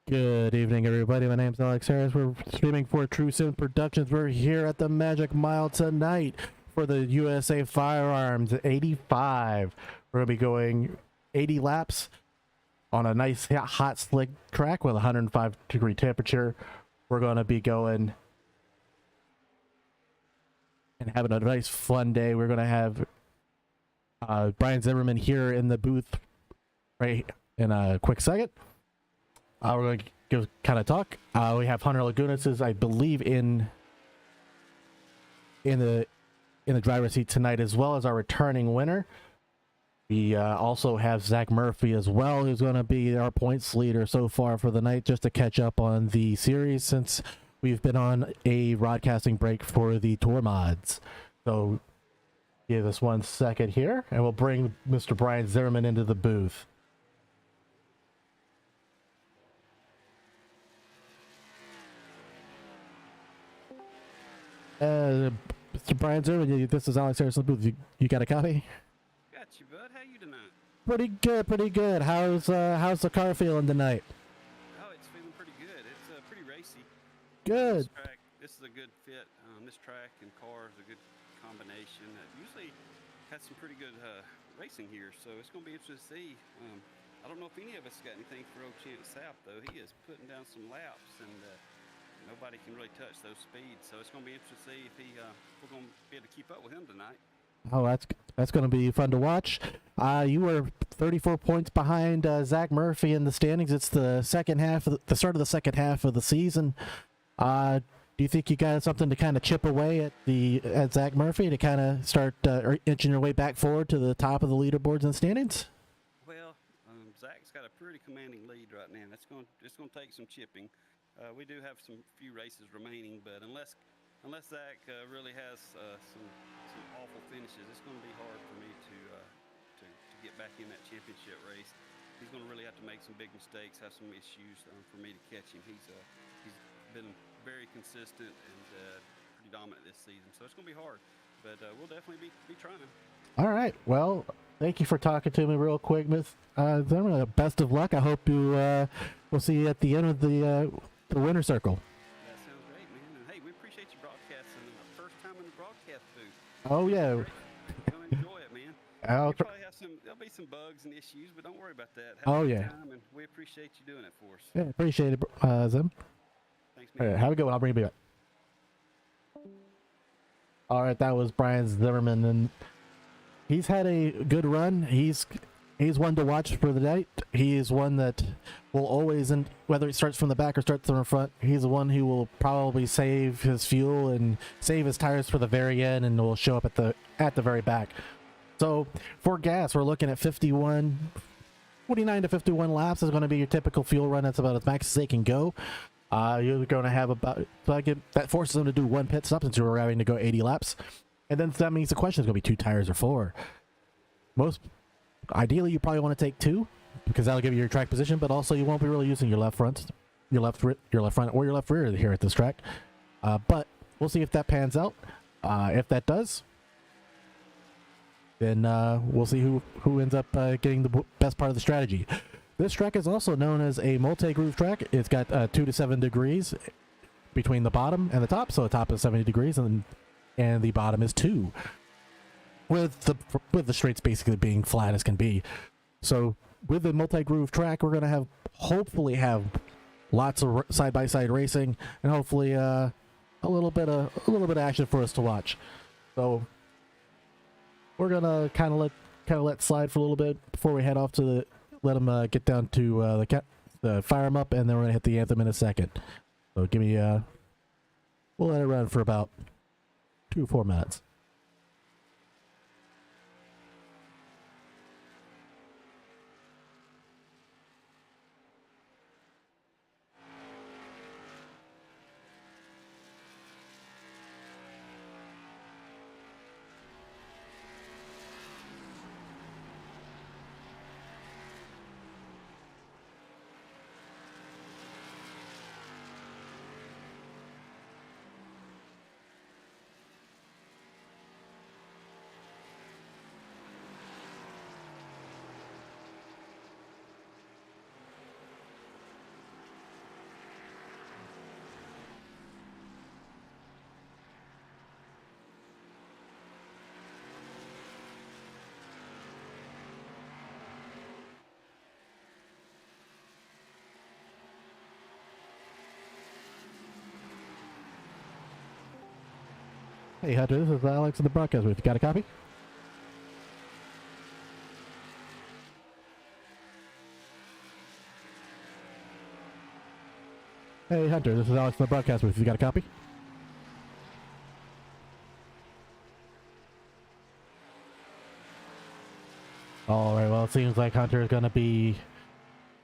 Good evening, everybody. My name's Alex Harris. We're streaming for True Sim Productions. We're here at the Magic Mile tonight for the USA Firearms 85. We're going to be going 80 laps on a nice, hot, slick track with 105-degree temperature. We're going to be going and having a nice, fun day. We're going to have Brian Zimmerman here in the booth right in a quick second. We're going to give kind of talk. We have Hunter Lagunas, I believe, in the driver's seat tonight, as well as our returning winner. We also have Zach Murphy as well, who's going to be our points leader so far for the night, just to catch up on the series since we've been on a broadcasting break for the tour mods. So give us 1 second here, and we'll bring Mr. Brian Zimmerman into the booth. Mr. Brian Zimmerman, this is Alex Harris in the booth. You got a copy? Got you, bud. How you tonight? Pretty good, pretty good. How's the car feeling tonight? Oh, it's feeling pretty good. It's pretty racy. Good. This is a good fit. This track and car is a good combination. Usually has some pretty good racing here, so it's going to be interesting to see. I don't know if any of us got anything for old Chance South, though. He is putting down some laps, and nobody can really touch those speeds, so it's going to be interesting to see if we're going to be able to keep up with him tonight. Oh, that's going to be fun to watch. You were 34 points behind Zach Murphy in the standings. It's the second half, the start of the second half of the season. Do you think you got something to kind of chip away at Zach Murphy to kind of start inching your way back forward to the top of the leaderboards and standings? Well, Zach's got a pretty commanding lead right now. It's going to take some chipping. We do have some few races remaining, but unless Zach really has some awful finishes, it's going to be hard for me to get back in that championship race. He's going to really have to make some big mistakes, have some issues for me to catch him. He's been very consistent and pretty dominant this season, so it's going to be hard. But we'll definitely be trying. All right. Well, thank you for talking to me real quick, Miss Zimmerman. Best of luck. I hope we'll see you at the end of the winner circle. That sounds great, man. And hey, we appreciate you broadcasting. First time in the broadcast booth. Oh yeah. We're gonna enjoy it, man. There'll be some bugs and issues, but don't worry about that. Have a good time, and we appreciate you doing it for us. Yeah, appreciate it, Zim. Thanks, man. All right, have a good one. I'll bring you back. All right, that was Brian Zimmerman, and he's had a good run. He's one to watch for the night. He is one that will always, and whether he starts from the back or starts from the front, he's the one who will probably save his fuel and save his tires for the very end, and will show up at the very back. So for gas, we're looking at 49 to 51 laps is going to be your typical fuel run. That's about as max as they can go. You're going to have that forces them to do one pit stop since you're having to go 80 laps, and then that means the question is going to be 2 tires or 4. Ideally, you probably want to take 2 because that'll give you your track position, but also you won't be really using your left front, or your left rear here at this track. But we'll see if that pans out. If that does, then we'll see who ends up getting the best part of the strategy. This track is also known as a multi-groove track. It's got 2 to 7 degrees between the bottom and the top, so the top is 70 degrees and the bottom is 2. With the straights basically being flat as can be. So with the multi-groove track, we're gonna hopefully have lots of side-by-side racing and hopefully a little bit of action for us to watch. So we're gonna kind of let slide for a little bit before we head off to let them get down to fire them up, and then we're gonna hit the anthem in a second. So we'll let it run for about 2 or 4 minutes. Hey Hunter, this is Alex in the broadcast booth. You got a copy? Hey Hunter, this is Alex in the broadcast booth. You got a copy? Alright, well it seems like Hunter is gonna be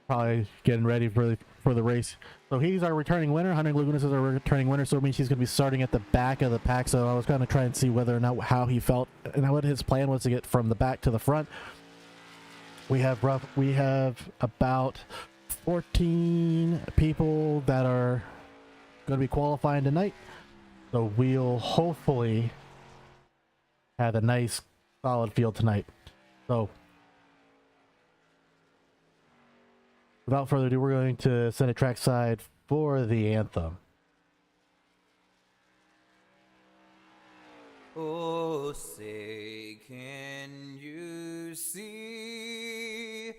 probably getting ready for the race. So he's our returning winner. Hunter Lagunas is our returning winner, so it means he's going to be starting at the back of the pack. So I was going to try and see whether or not how he felt and what his plan was to get from the back to the front. We have about 14 people that are going to be qualifying tonight. So we'll hopefully have a nice solid field tonight. So without further ado, we're going to send a trackside for the anthem. Oh, say, can you see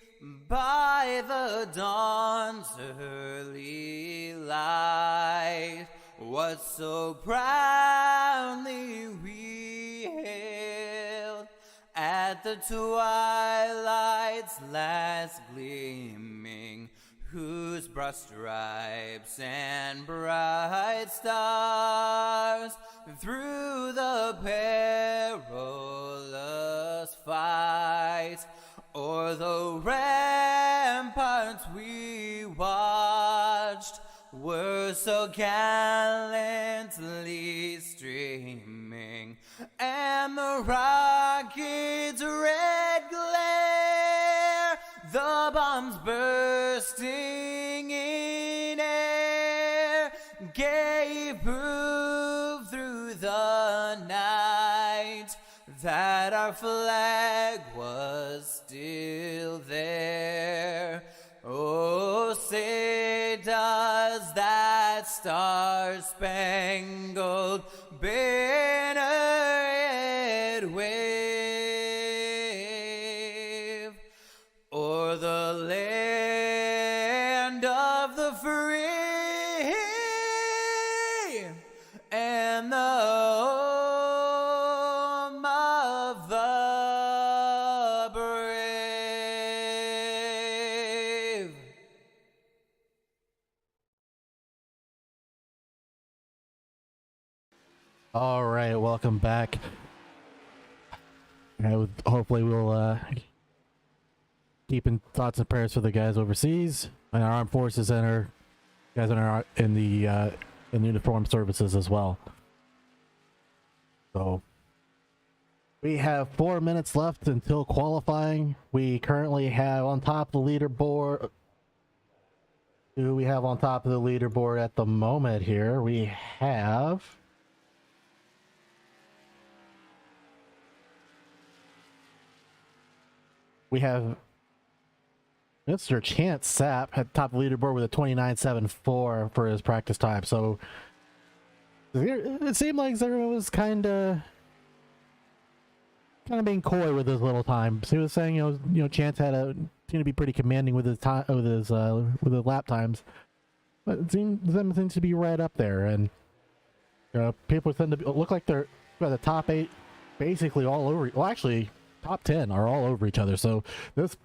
by the dawn's early light what so proudly we hailed at the twilight's last gleaming, whose broad stripes and bright stars through the perilous fight o'er the ramparts we watched were so gallantly streaming, and the rocket's red glare, the bombs bursting in air, gave proof through the night that our flag was still there. Oh, say does that star-spangled banner yet wave o'er the land of the free and the home of the brave? All right, welcome back. Hopefully we'll keep in thoughts and prayers for the guys overseas and our armed forces and our guys in the uniformed services as well. So we have 4 minutes left until qualifying. We currently have on top of the leaderboard. Who we have on top of the leaderboard at the moment here? We have Mr. Chance Sapp at top of the leaderboard with a 29.74 for his practice time. So it seemed like everyone was kind of being coy with his little time. So he was saying, you know, Chance seemed to be pretty commanding with his time, with his lap times, but it seems to be right up there. And people tend to look like they're by the top 8, basically all over. Well, actually, top 10 are all over each other. So this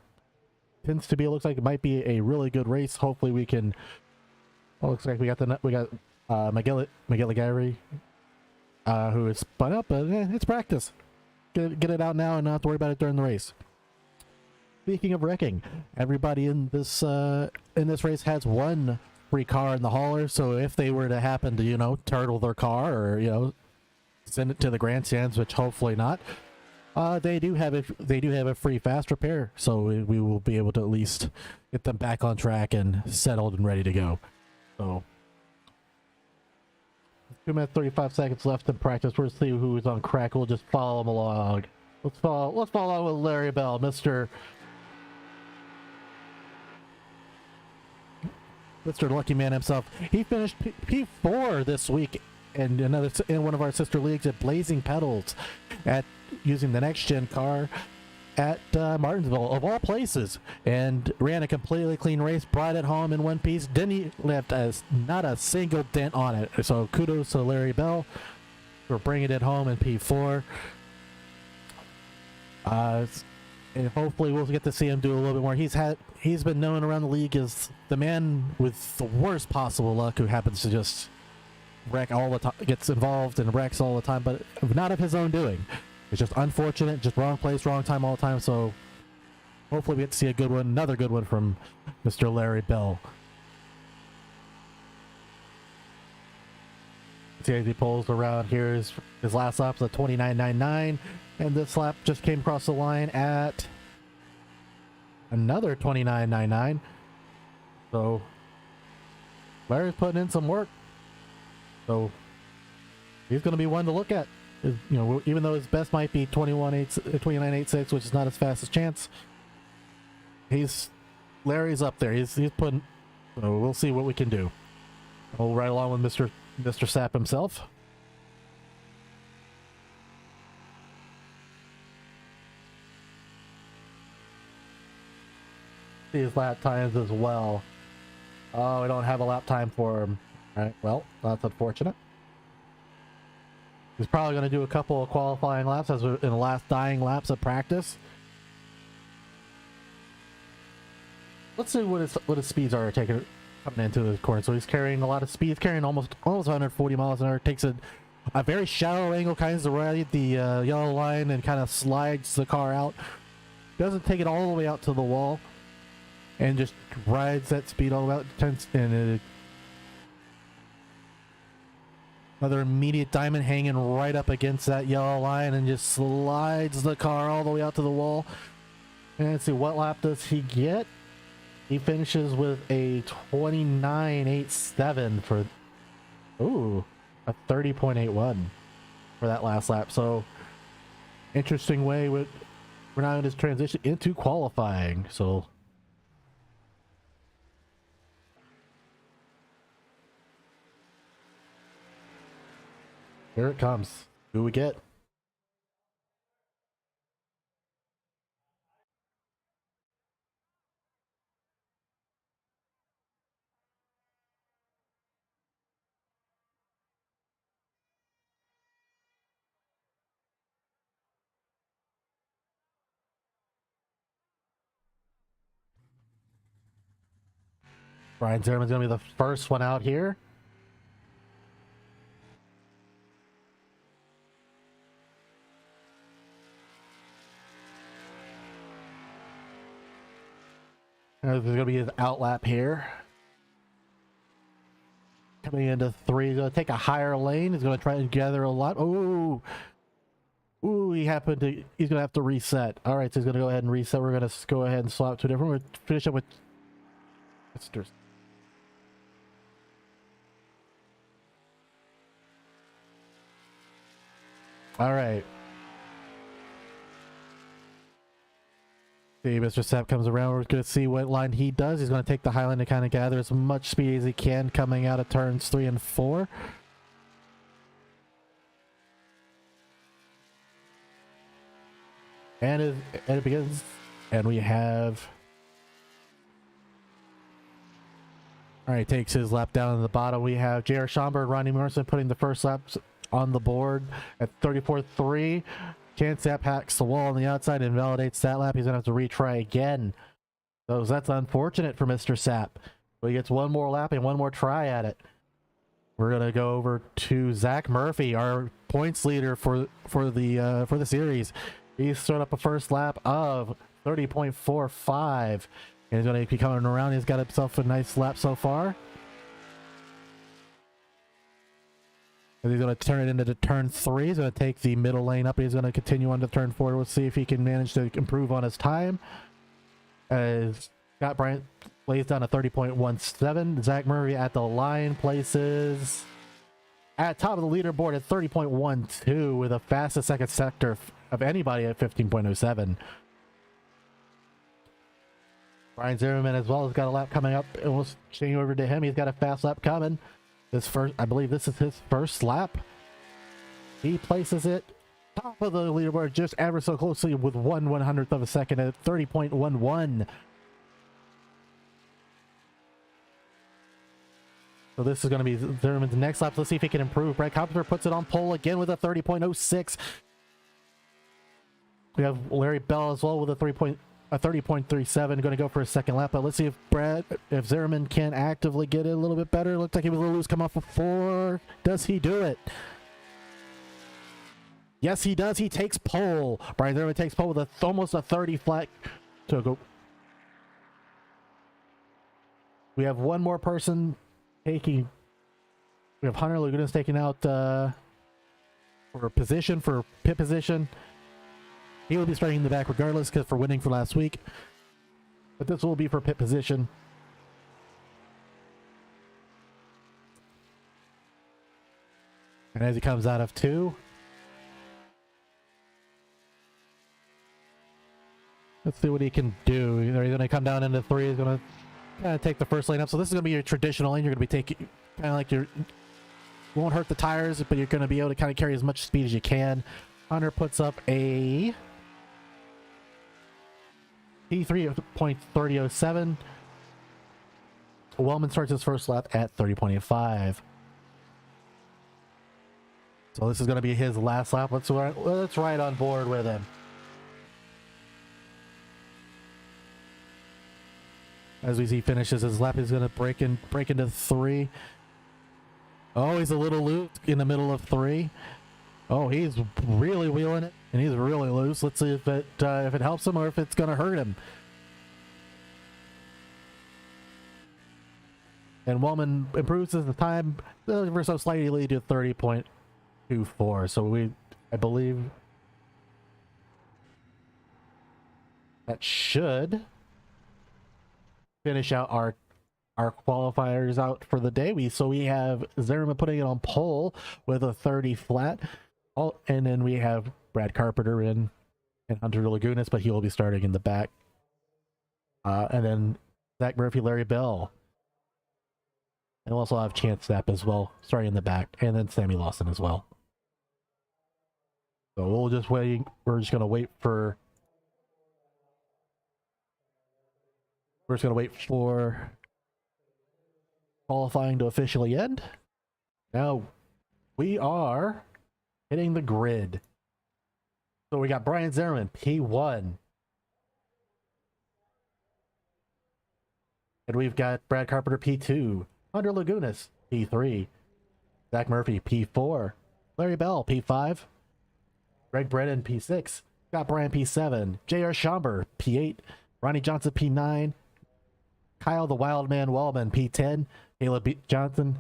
tends to be, it looks like it might be a really good race. Hopefully we can, well, looks like we got McGilligary, who is spun up, but it's practice. Get it out now and not have to worry about it during the race. Speaking of wrecking, everybody in this race has one free car in the hauler, so if they were to happen to, turtle their car or, send it to the grandstands, which hopefully not, they do have a free fast repair, so we will be able to at least get them back on track and settled and ready to go. So 2 minutes 35 seconds left in practice. We'll see who's on crack. We'll just follow them along. Let's follow along with Larry Bell, Mr. Lucky Man himself. He finished P4 this week in one of our sister leagues at Blazing Pedals at using the next gen car at Martinsville of all places, and ran a completely clean race, brought it home in one piece, didn't left not a single dent on it. So kudos to Larry Bell for bringing it home in P4. And hopefully we'll get to see him do a little bit more. He's been known around the league as the man with the worst possible luck who happens to just wreck all the time, gets involved and wrecks all the time, but not of his own doing. It's just unfortunate, just wrong place, wrong time all the time. So hopefully we get to see a good one, another good one from Mr. Larry Bell. See as he pulls around here, his last lap's a 29.99, and this lap just came across the line at another 29.99. So Larry's putting in some work. So he's going to be one to look at. You know, even though his best might be 29.86, which is not his fastest chance, Larry's up there. He's putting. So we'll see what we can do. We'll ride along with Mr. Sapp himself. See his lap times as well. Oh, we don't have a lap time for him. All right, well, that's unfortunate. He's probably going to do a couple of qualifying laps as we're in the last dying laps of practice. Let's see what his speeds are coming into the corner. So he's carrying a lot of speed. He's carrying almost 140 miles an hour. Takes a very shallow angle, kind of ride the yellow line and kind of slides the car out. Doesn't take it all the way out to the wall, and just rides that speed all the way out. And another immediate diamond hanging right up against that yellow line, and just slides the car all the way out to the wall. And let's see, what lap does he get? He finishes with a 29.87 for, ooh, a 30.81 for that last lap. So interesting way we're now in this transition into qualifying. So here it comes. Who we get? Brian Zimmerman's going to be the first one out here. There's going to be his out lap here. Coming into 3, he's going to take a higher lane. He's going to try to gather a lot. Ooh, he's going to have to reset. All right, so he's going to go ahead and reset. We're going to go ahead and swap to a different. We're going to finish up with Mr. All right. See, Mr. Sapp comes around. We're going to see what line he does. He's going to take the high line to kind of gather as much speed as he can coming out of turns 3 and 4. And it begins, and we have. All right, takes his lap down to the bottom. We have J.R. Schomburg, Ronnie Morrison putting the first laps on the board at 34.3. Chance Sapp hacks the wall on the outside and invalidates that lap. He's going to have to retry again. So that's unfortunate for Mr. Sapp. But he gets one more lap and one more try at it. We're going to go over to Zach Murphy, our points leader for the series. He's started up a first lap of 30.45. And he's going to be coming around. He's got himself a nice lap so far. And he's going to turn it into turn 3. He's going to take the middle lane up. He's going to continue on to turn 4. We'll see if he can manage to improve on his time. As Scott Bryant lays down a 30.17. Zach Murray at the line places at top of the leaderboard at 30.12 with the fastest second sector of anybody at 15.07. Brian Zimmerman as well has got a lap coming up, and we'll change over to him. He's got a fast lap coming. I believe this is his first lap. He places it top of the leaderboard just ever so closely with 1/100th of a second at 30.11. So So this is going to be Zimmerman's next lap. Let's see if he can improve. Brad Carpenter puts it on pole again with a 30.06. We have Larry Bell as well with a 30.37. Going to go for a second lap, but let's see if Zimmerman can actively get it a little bit better. Looked like he was a little loose, come off of 4. Does he do it? Yes, he does. He takes pole. Brian Zimmerman takes pole with almost a 30 flat to go. We have one more person taking. We have Hunter Lagunas taking out for pit position. He will be starting in the back regardless because for winning for last week. But this will be for pit position. And as he comes out of 2. Let's see what he can do. He's going to come down into 3. He's going to kind of take the first lane up. So this is going to be your traditional lane. You're going to be taking kind of like won't hurt the tires, but you're going to be able to kind of carry as much speed as you can. Hunter puts up a P3.3007. Wellman starts his first lap at 30.85. So this is going to be his last lap. Let's ride on board with him. As we see finishes his lap, he's going to break into 3. Oh, he's a little loose in the middle of 3. Oh, he's really wheeling it, and he's really loose. Let's see if it helps him or if it's going to hurt him. And Wellman improves his time ever so slightly to 30.24. So I believe that should finish out our qualifiers out for the day. We have Zimmerman putting it on pole with a 30 flat. And then we have Brad Carpenter and Hunter Lagunas, but he will be starting in the back. And then Zach Murphy, Larry Bell. And we'll also have Chance Sapp as well, starting in the back. And then Sammy Lawson as well. So we're just going to wait for qualifying to officially end. Now we are hitting the grid. So we got Brian Zimmerman, P1. And we've got Brad Carpenter, P2. Hunter Lagunas, P3. Zach Murphy, P4. Larry Bell, P5. Greg Brennan, P6. Scott Bryan, P7. J.R. Schomburg, P8. Ronnie Johnson, P9. Kyle the Wildman Wallman, P10. Caleb Johnson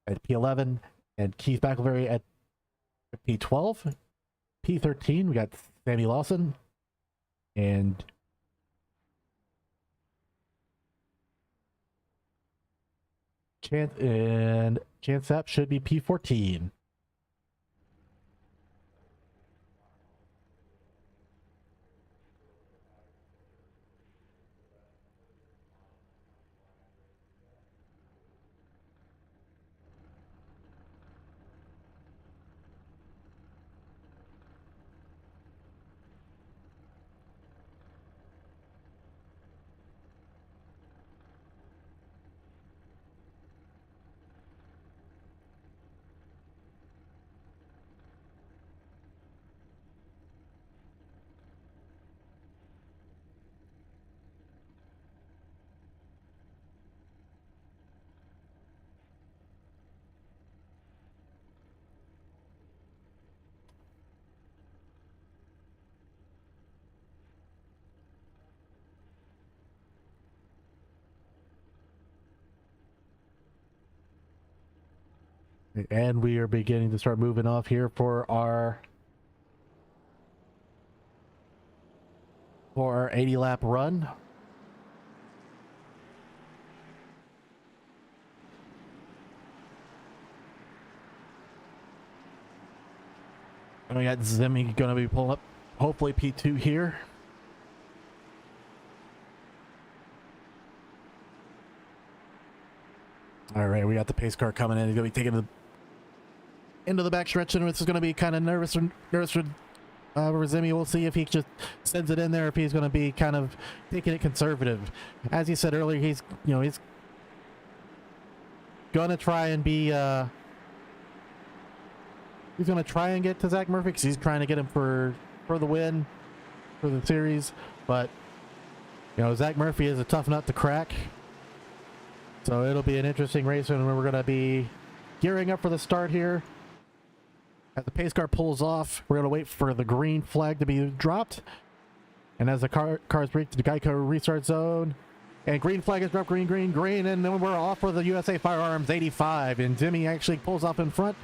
at P11. And Keith McElvery at P12. P13, we got Sammy Lawson. And Chance Sapp should be P14. And we are beginning to start moving off here for our 80 lap run. And we got Zimmy going to be pulling up, hopefully P2 here. All right, we got the pace car coming in. He's going to be taking into the back stretch, and this is going to be kind of nervous for Zimmy. We'll see if he just sends it in there, if he's going to be kind of taking it conservative. As you said earlier, he's gonna try and be he's gonna try and get to Zach Murphy because he's trying to get him for the win for the series. But you know, Zach Murphy is a tough nut to crack, so it'll be an interesting race, and we're gonna be gearing up for the start here. As the pace car pulls off, we're gonna wait for the green flag to be dropped, and as the cars break to the Geico restart zone. And green flag is dropped, green, green, green, and then we're off for the USA Firearms 85. And Jimmy actually pulls off in front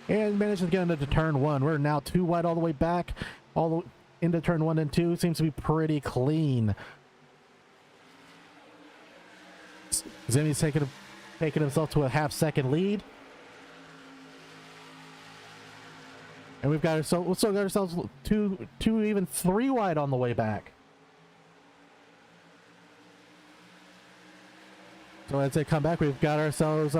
and manages to get into turn 1. We're now 2 wide all the way back, all the into turn 1 and 2. Seems to be pretty clean. Jimmy's taking himself to a half-second lead. And we've got ourselves two, even 3 wide on the way back. So as they come back, we've got ourselves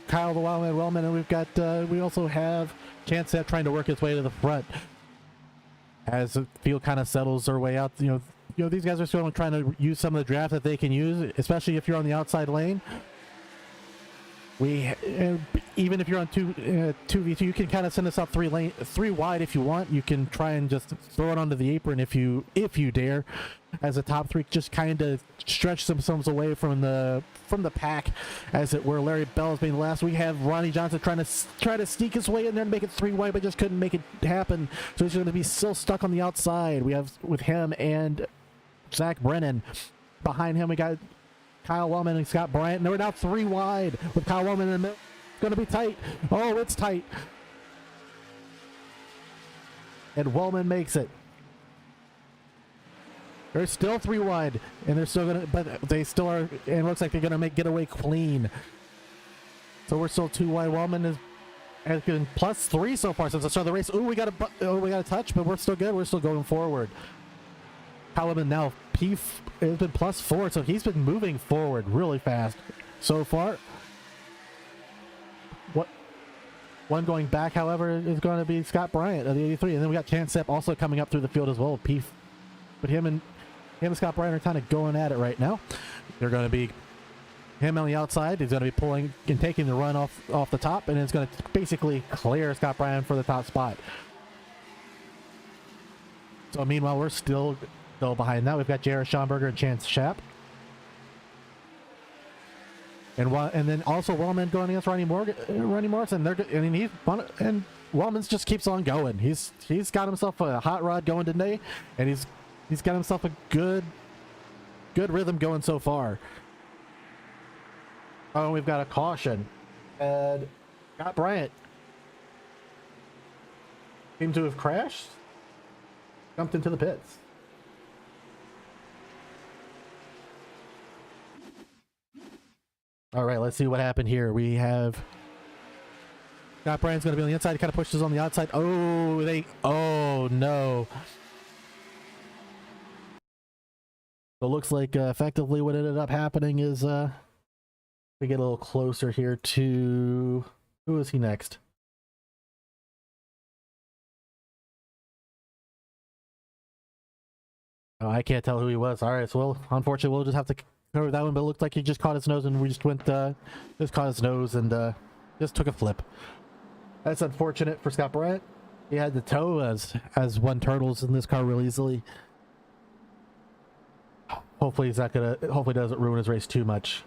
Kyle the Wildman Wellman, and we've got we also have Chance trying to work his way to the front as the field kind of settles their way out. You know these guys are still trying to use some of the draft that they can use, especially if you're on the outside lane. Even if you're on 2v2, you can kind of send us up 3 wide if you want. You can try and just throw it onto the apron if you dare, as the top 3 just kind of stretch themselves away from the pack, as it were. Larry Bell is being the last. We have Ronnie Johnson trying to sneak his way in there and make it 3 wide, but just couldn't make it happen. So he's going to be still stuck on the outside. We have with him and Zach Brennan. Behind him, we got Kyle Wellman and Scott Bryant, and we're now 3 wide with Kyle Wellman in the middle. It's going to be tight. Oh, it's tight. And Wellman makes it. They're still 3 wide, and they're still gonna, but they still are, and it looks like they're gonna get away clean. So we're still 2 wide. Wellman has been +3 so far since the start of the race. We got a touch, but we're still good. We're still going forward. Wellman now has been +4, so he's been moving forward really fast so far. One going back, however, is going to be Scott Bryant of the 83, and then we got Chance Sepp also coming up through the field as well. But him and Scott Bryant are kind of going at it right now. They're going to be him on the outside. He's going to be pulling and taking the run off the top, and it's going to basically clear Scott Bryant for the top spot. So meanwhile, we're still behind that. We've got Jared Schomburger and Chance Schaap. And then also Wellman going against Ronnie Morrison. And Wellman's just keeps on going. He's got himself a hot rod going today, and he's got himself a good rhythm going so far. Oh, we've got a caution, and Scott Bryant seemed to have crashed, jumped into the pits. All right, let's see what happened here. We have Scott Bryant's going to be on the inside. He kind of pushes on the outside. Oh no. So it looks like effectively what ended up happening is we get a little closer here to, who is he next? Oh, I can't tell who he was. All right, so unfortunately we'll just have to cover that one, but it looked like he just caught his nose, and we just caught his nose and just took a flip. That's unfortunate for Scott Bryant. He had the toe as won turtles in this car real easily. Hopefully hopefully doesn't ruin his race too much.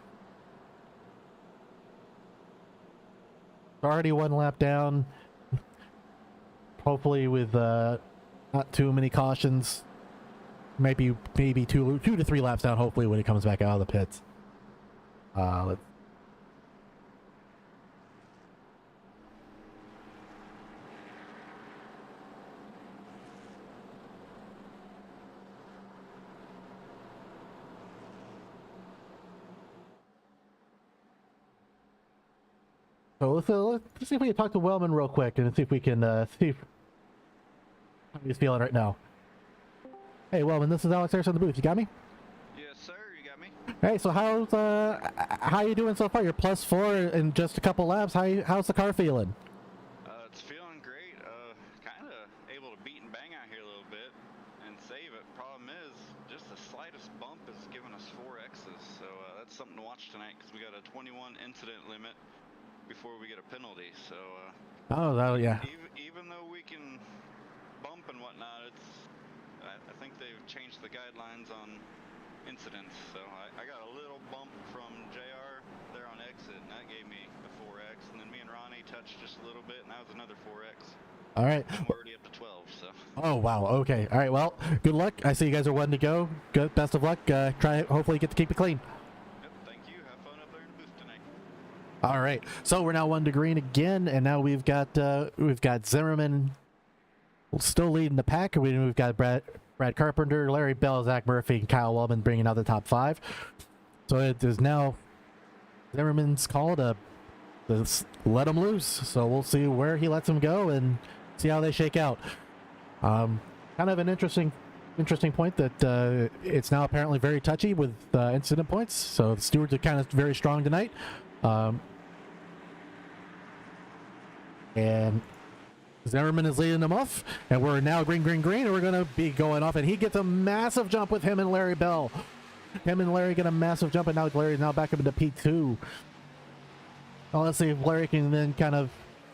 Already 1 lap down. Hopefully with not too many cautions. Maybe 2 to 3 laps down, hopefully, when he comes back out of the pits. Let's... So let's see if we can talk to Wellman real quick and see if we can see how he's feeling right now. Hey, Wellman, this is Alex Harris in the booth. You got me? Yes, sir. You got me? Hey, so how you doing so far? You're +4 in just a couple laps. How's the car feeling? It's feeling great. Kind of able to beat and bang out here a little bit and save it. Problem is, just the slightest bump is giving us 4 X's, so that's something to watch tonight because we got a 21 incident limit before we get a penalty. So Oh, yeah. even though we can bump and whatnot, I think they've changed the guidelines on incidents. So I got a little bump from JR there on exit, and that gave me a 4X. And then me and Ronnie touched just a little bit, and that was another 4X. All right. I'm already up to 12, so. Oh, wow. Okay. All right. Well, good luck. I see you guys are one to go. Good. Best of luck. Try. Hopefully, get to keep it clean. Yep, thank you. Have fun up there in the booth tonight. All right. So we're now 1 to green again, and now we've got Zimmerman still leading the pack. We've got Brad Carpenter, Larry Bell, Zach Murphy, and Kyle Wellman bringing out the top 5. So it is now Zimmerman's call to let him loose. So we'll see where he lets him go and see how they shake out. Kind of an interesting point that it's now apparently very touchy with incident points. So the stewards are kind of very strong tonight. And Zimmerman is leading them off, and we're now green, and we're going to be going off, and he gets a massive jump with him and Larry Bell. Him and Larry get a massive jump, and now Larry's now back up into P2. Well, let's see if Larry can then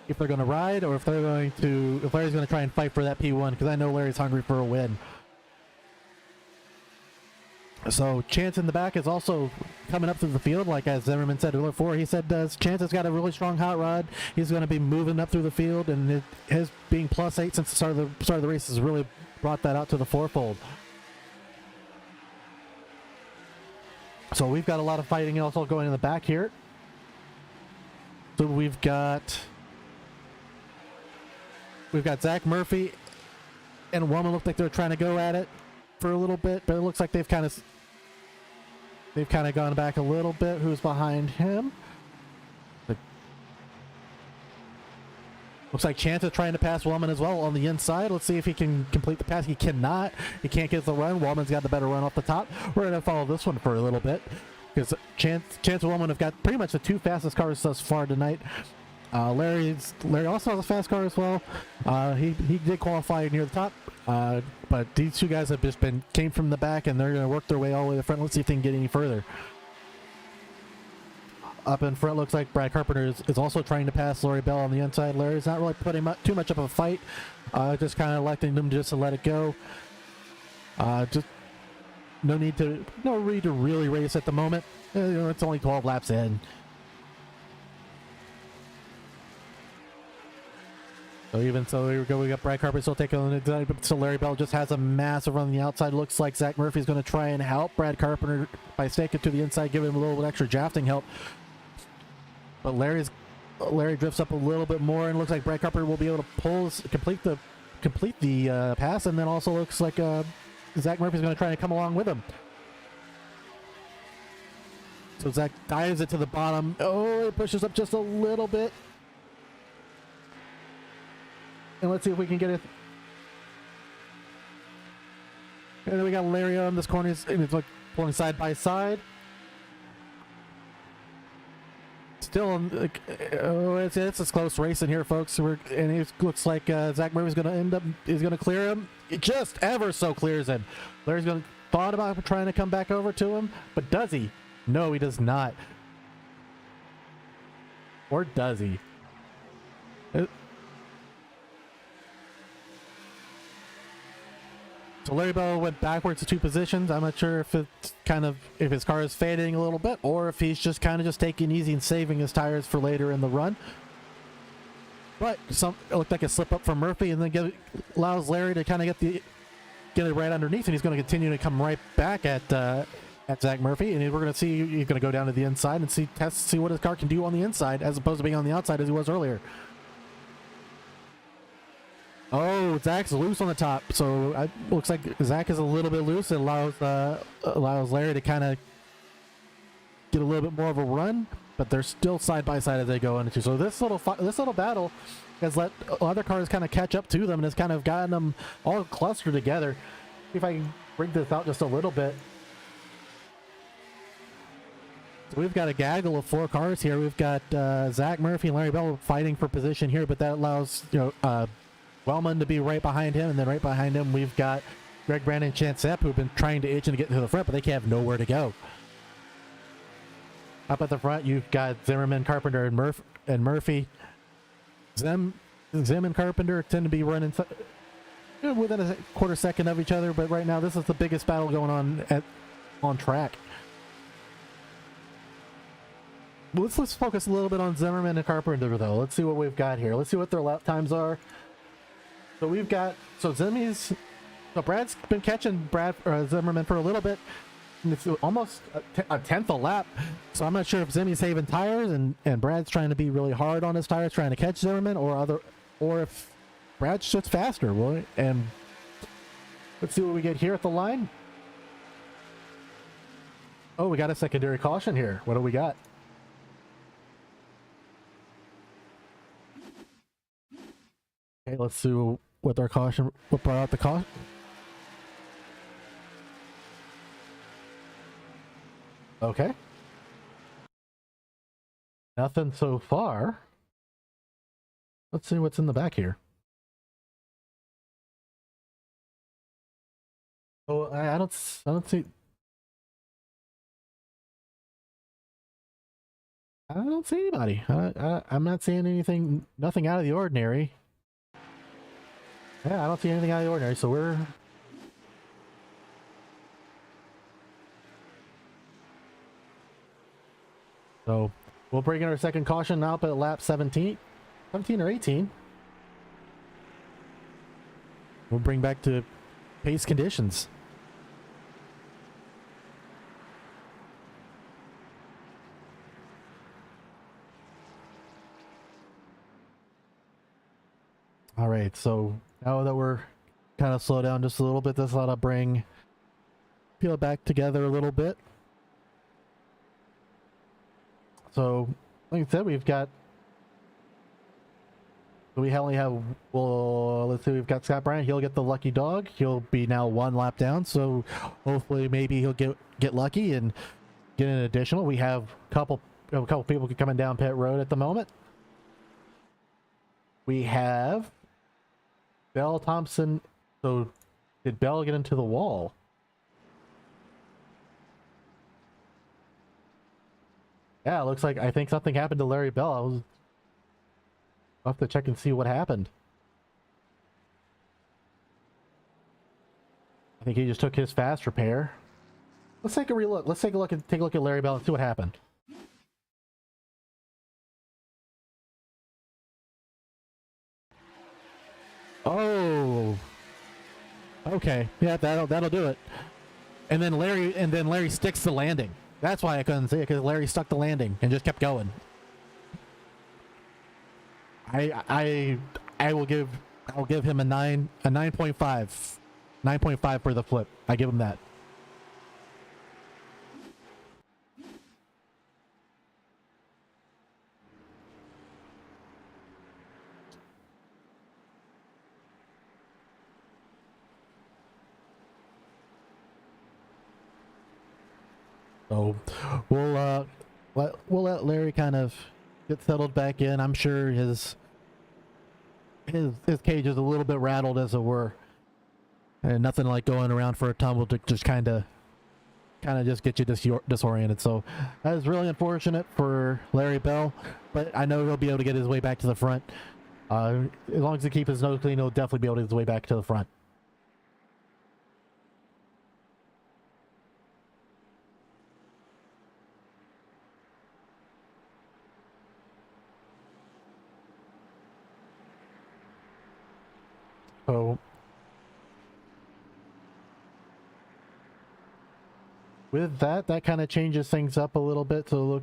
if they're going to ride, or if Larry's going to try and fight for that P1, because I know Larry's hungry for a win. So Chance in the back is also coming up through the field, like as Zimmerman said before. He said Chance has got a really strong hot rod. He's going to be moving up through the field, and his being +8 since the start of the race has really brought that out to the fourfold. So we've got a lot of fighting also going in the back here. So we've got Zach Murphy and Woman look like they're trying to go at it for a little bit, but it looks like they've kind of gone back a little bit. Who's behind him? Looks like Chance is trying to pass Wellman as well on the inside. Let's see if he can complete the pass. He cannot. He can't get the run. Wellman's got the better run off the top. We're going to follow this one for a little bit because Chance and Wellman have got pretty much the 2 fastest cars thus far tonight. Larry also has a fast car as well. He did qualify near the top, but these 2 guys have just came from the back, and they're going to work their way all the way to the front. Let's see if they can get any further. Up in front, looks like Brad Carpenter is also trying to pass Larry Bell on the inside. Larry's not really putting too much of a fight, just kind of electing them just to let it go. Just no need to really race at the moment. It's only 12 laps in. So even so, here we go. We got Brad Carpenter still taking on the inside, but still Larry Bell just has a massive run on the outside. Looks like Zach Murphy's going to try and help Brad Carpenter by staking to the inside, giving him a little bit extra drafting help. But Larry drifts up a little bit more, and looks like Brad Carpenter will be able to complete the pass, and then also looks like Zach Murphy's going to try and come along with him. So Zach dives it to the bottom. Oh, it pushes up just a little bit. And let's see if we can get it. And then we got Larry on this corner, and it's like pulling side by side. Still, it's a close race in here, folks. And it looks like Zach Murphy's going to clear him. It just ever so clears him. Larry's thought about trying to come back over to him, but does he? No, he does not. Or does he? So Larry Bell went backwards to 2 positions. I'm not sure if it's if his car is fading a little bit, or if he's just taking it easy and saving his tires for later in the run. But it looked like a slip up from Murphy, and then allows Larry to get it right underneath, and he's going to continue to come right back at Zach Murphy, and we're going to see he's going to go down to the inside and see what his car can do on the inside as opposed to being on the outside as he was earlier. Oh, Zach's loose on the top, so it looks like Zach is a little bit loose. It allows Larry to get a little bit more of a run, but they're still side by side as they go into. So this little battle has let other cars catch up to them, and has gotten them all clustered together. See if I can bring this out just a little bit. So we've got a gaggle of 4 cars here. We've got Zach Murphy and Larry Bell fighting for position here, but that allows Wellman to be right behind him, and then right behind him we've got Greg Brandon and Chance Sepp, who've been trying to itch and get to the front, but they have nowhere to go. up at the front, you've got Zimmerman, Carpenter, and Murphy. Zim and Carpenter tend to be running within a quarter second of each other, but right now this is the biggest battle going on track. Let's focus a little bit on Zimmerman and Carpenter though. Let's see what we've got here. Let's see what their lap times are. So we've got Brad's been catching Zimmerman for a little bit. And it's almost a tenth a lap. So I'm not sure if Zimmy's saving tires and Brad's trying to be really hard on his tires, trying to catch Zimmerman, or if Brad's just faster. Well, and let's see what we get here at the line. Oh, we got a secondary caution here. What do we got? Okay, let's see what our caution. What brought out the caution? Okay. Nothing so far. Let's see what's in the back here. Oh, I don't see. I don't see anybody. I'm not seeing anything. Nothing out of the ordinary. Yeah, I don't see anything out of the ordinary. So we're. So we'll bring in our second caution up at lap 17 or 18. We'll bring back to pace conditions. All right, so now that we're kind of slow down just a little bit, this ought to peel it back together a little bit. So, like I said, we only have, well, let's see, we've got Scott Bryant. He'll get the lucky dog. He'll be now one lap down. So hopefully maybe he'll get lucky and get an additional. We have a couple people coming down pit road at the moment. We have Bell, Thompson. So did Bell get into the wall? Yeah, it looks like I think something happened to Larry Bell. I'll have to check and see what happened. I think he just took his fast repair. Let's take a relook. Let's take a look at Larry Bell and see what happened. Oh. Okay. Yeah, that'll do it. And then Larry sticks the landing. That's why I couldn't see it, because Larry stuck the landing and just kept going. I'll give him a 9.5. 9.5 for the flip. I give him that. So we'll let Larry kind of get settled back in. I'm sure his cage is a little bit rattled, as it were, and nothing like going around for a tumble to just kind of just get you disoriented. So that is really unfortunate for Larry Bell, but I know he'll be able to get his way back to the front. As long as he keeps his nose clean, he'll definitely be able to get his way back to the front. So with that kind of changes things up a little bit. So it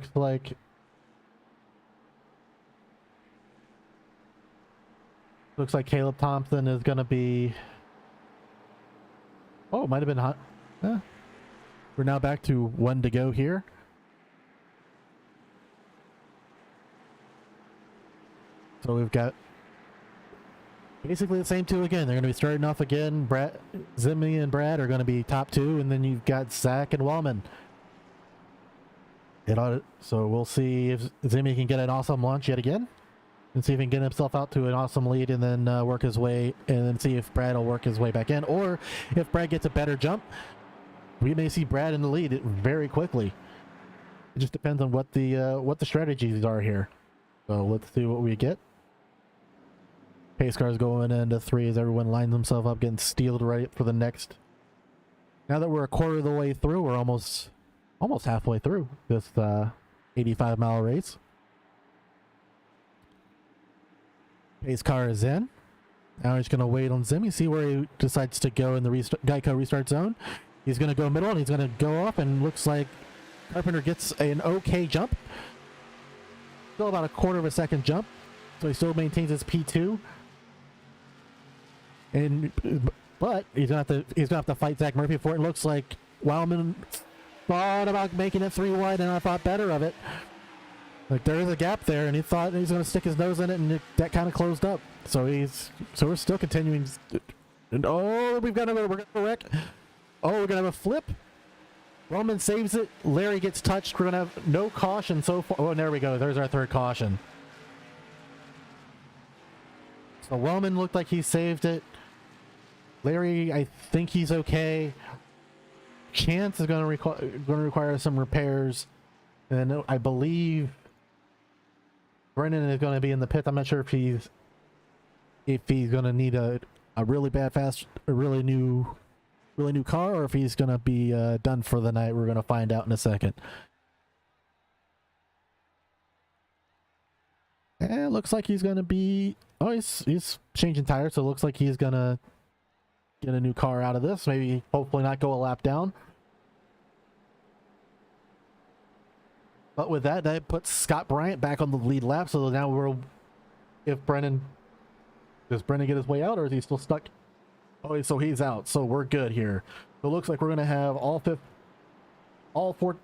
looks like Caleb Thompson is going to be, oh, it might have been hot. We're now back to 1 to go here. So we've got basically the same two again. They're going to be starting off again. Zimmy and Brad are going to be top two, and then you've got Zach and Wellman. So we'll see if Zimmy can get an awesome launch yet again, and see if he can get himself out to an awesome lead, and then work his way, and then see if Brad will work his way back in, or if Brad gets a better jump, we may see Brad in the lead very quickly. It just depends on what the strategies are here. So let's see what we get. Pace cars going into 3 as everyone lines themselves up, getting steeled right for the next. Now that we're a quarter of the way through, we're almost halfway through this 85-mile race. Pace car is in. Now he's going to wait on Zimmy, see where he decides to go in the Geico restart zone. He's going to go middle, and he's going to go off, and looks like Carpenter gets an okay jump. Still about a quarter of a second jump, so he still maintains his P2. But he's gonna have to fight Zach Murphy for it. It looks like Wildman thought about making it 3 wide, and I thought better of it. Like, there is a gap there, and he thought he was going to stick his nose in it, and that kind of closed up. So we're still continuing. And we're gonna wreck. Oh, we're gonna have a flip. Roman saves it. Larry gets touched. We're gonna have no caution so far. Oh, and there we go. There's our 3rd caution. So Roman looked like he saved it. Larry, I think he's okay. Chance is going to require some repairs, and I believe Brennan is going to be in the pit. I'm not sure if he's going to need a really really new car, or if he's going to be done for the night. We're going to find out in a second. And it looks like he's going to be. Oh, he's changing tires, so it looks like he's going to get a new car out of this. Maybe, hopefully not go a lap down. But with that puts Scott Bryant back on the lead lap. So now does Brennan get his way out, or is he still stuck? Oh, so he's out. So we're good here. So it looks like we're going to have all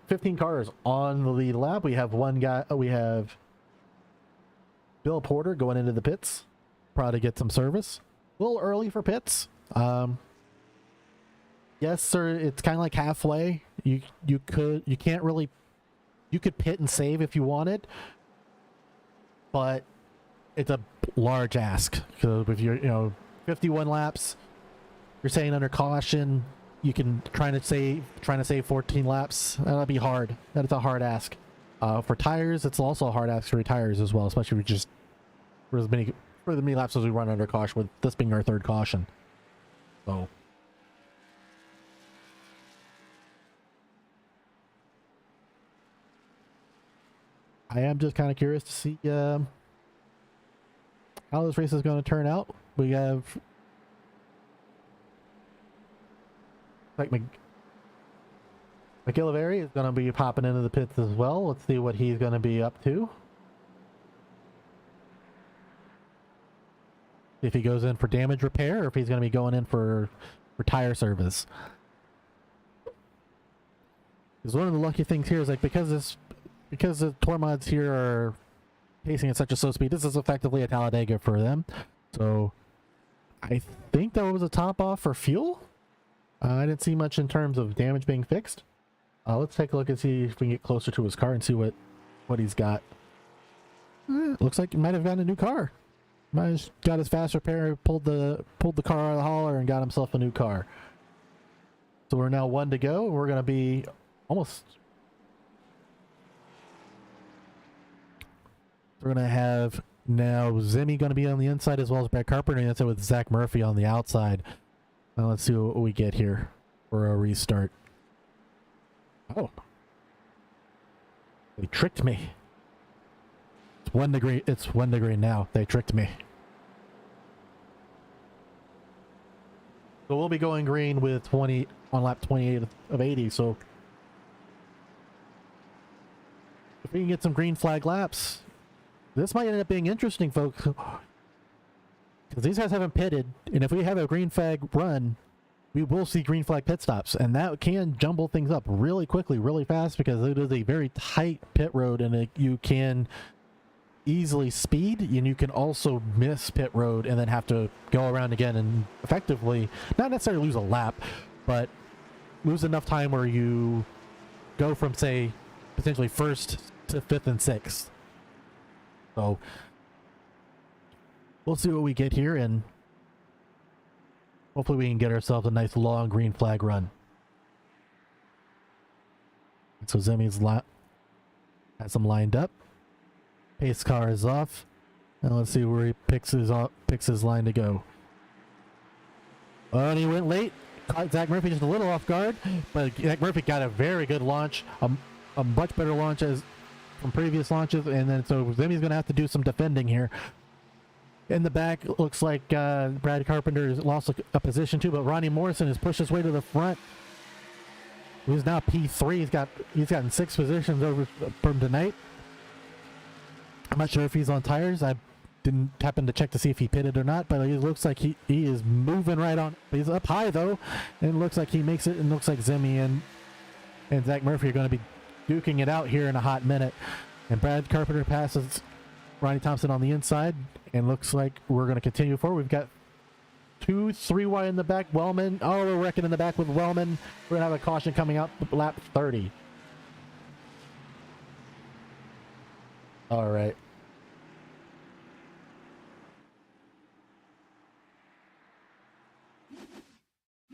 15 cars on the lead lap. We have one guy. We have Bill Porter going into the pits, probably to get some service. A little early for pits. Yes, sir. It's kind of like halfway. You could pit and save if you wanted, but it's a large ask. So if you're 51 laps, you're saying under caution, you can trying to save 14 laps. That'll be hard. That is a hard ask. For tires, it's also a hard ask for tires as well, especially if for the many laps as we run under caution, with this being our 3rd caution. So I am just kind of curious to see how this race is going to turn out. We have like McGillivray is going to be popping into the pits as well. Let's see what he's going to be up to. If he goes in for damage repair, or if he's going to be going in for tire service. Because one of the lucky things here is, like, because the tour mods here are pacing at such a slow speed, this is effectively a Talladega for them. So I think that was a top off for fuel. I didn't see much in terms of damage being fixed. Let's take a look and see if we can get closer to his car and see what he's got. Looks like he might have gotten a new car. Might have got his fast repair, pulled the car out of the hauler, and got himself a new car. So we're now 1 to go. We're going to be almost. We're going to have now Zimmy going to be on the inside, as well as Brad Carpenter, and that's it with Zach Murphy on the outside. Now let's see what we get here for a restart. Oh. They tricked me. It's 1 degree. It's 1 degree now. They tricked me. So we'll be going green with 20 on lap 28 of 80. So if we can get some green flag laps, this might end up being interesting, folks. Because these guys haven't pitted, and if we have a green flag run, we will see green flag pit stops, and that can jumble things up really quickly, really fast, because it is a very tight pit road, and you can easily speed, and you can also miss pit road and then have to go around again and effectively not necessarily lose a lap, but lose enough time where you go from, say, potentially 1st to 5th and 6th. So we'll see what we get here, and hopefully we can get ourselves a nice long green flag run. So Zimmy's Has them lined up. Pace car is off. And let's see where he picks his line to go. Oh, and he went late. Caught Zach Murphy just a little off guard, but Zach Murphy got a very good launch, a much better launch as from previous launches, and then so Zimmy's going to have to do some defending here. In the back, looks like Brad Carpenter has lost a position too, but Ronnie Morrison has pushed his way to the front. He's now P3. He's gotten 6 positions over from tonight. I'm not sure if he's on tires. I didn't happen to check to see if he pitted or not, but it looks like he is moving right on. He's up high though, and it looks like he makes it. And looks like Zimmy and Zach Murphy are going to be duking it out here in a hot minute. And Brad Carpenter passes Ronnie Thompson on the inside, and looks like we're going to continue forward. We've got 2-3 wide in the back. Wellman, oh, we're wrecking in the back with Wellman. We're going to have a caution coming out lap 30. All right.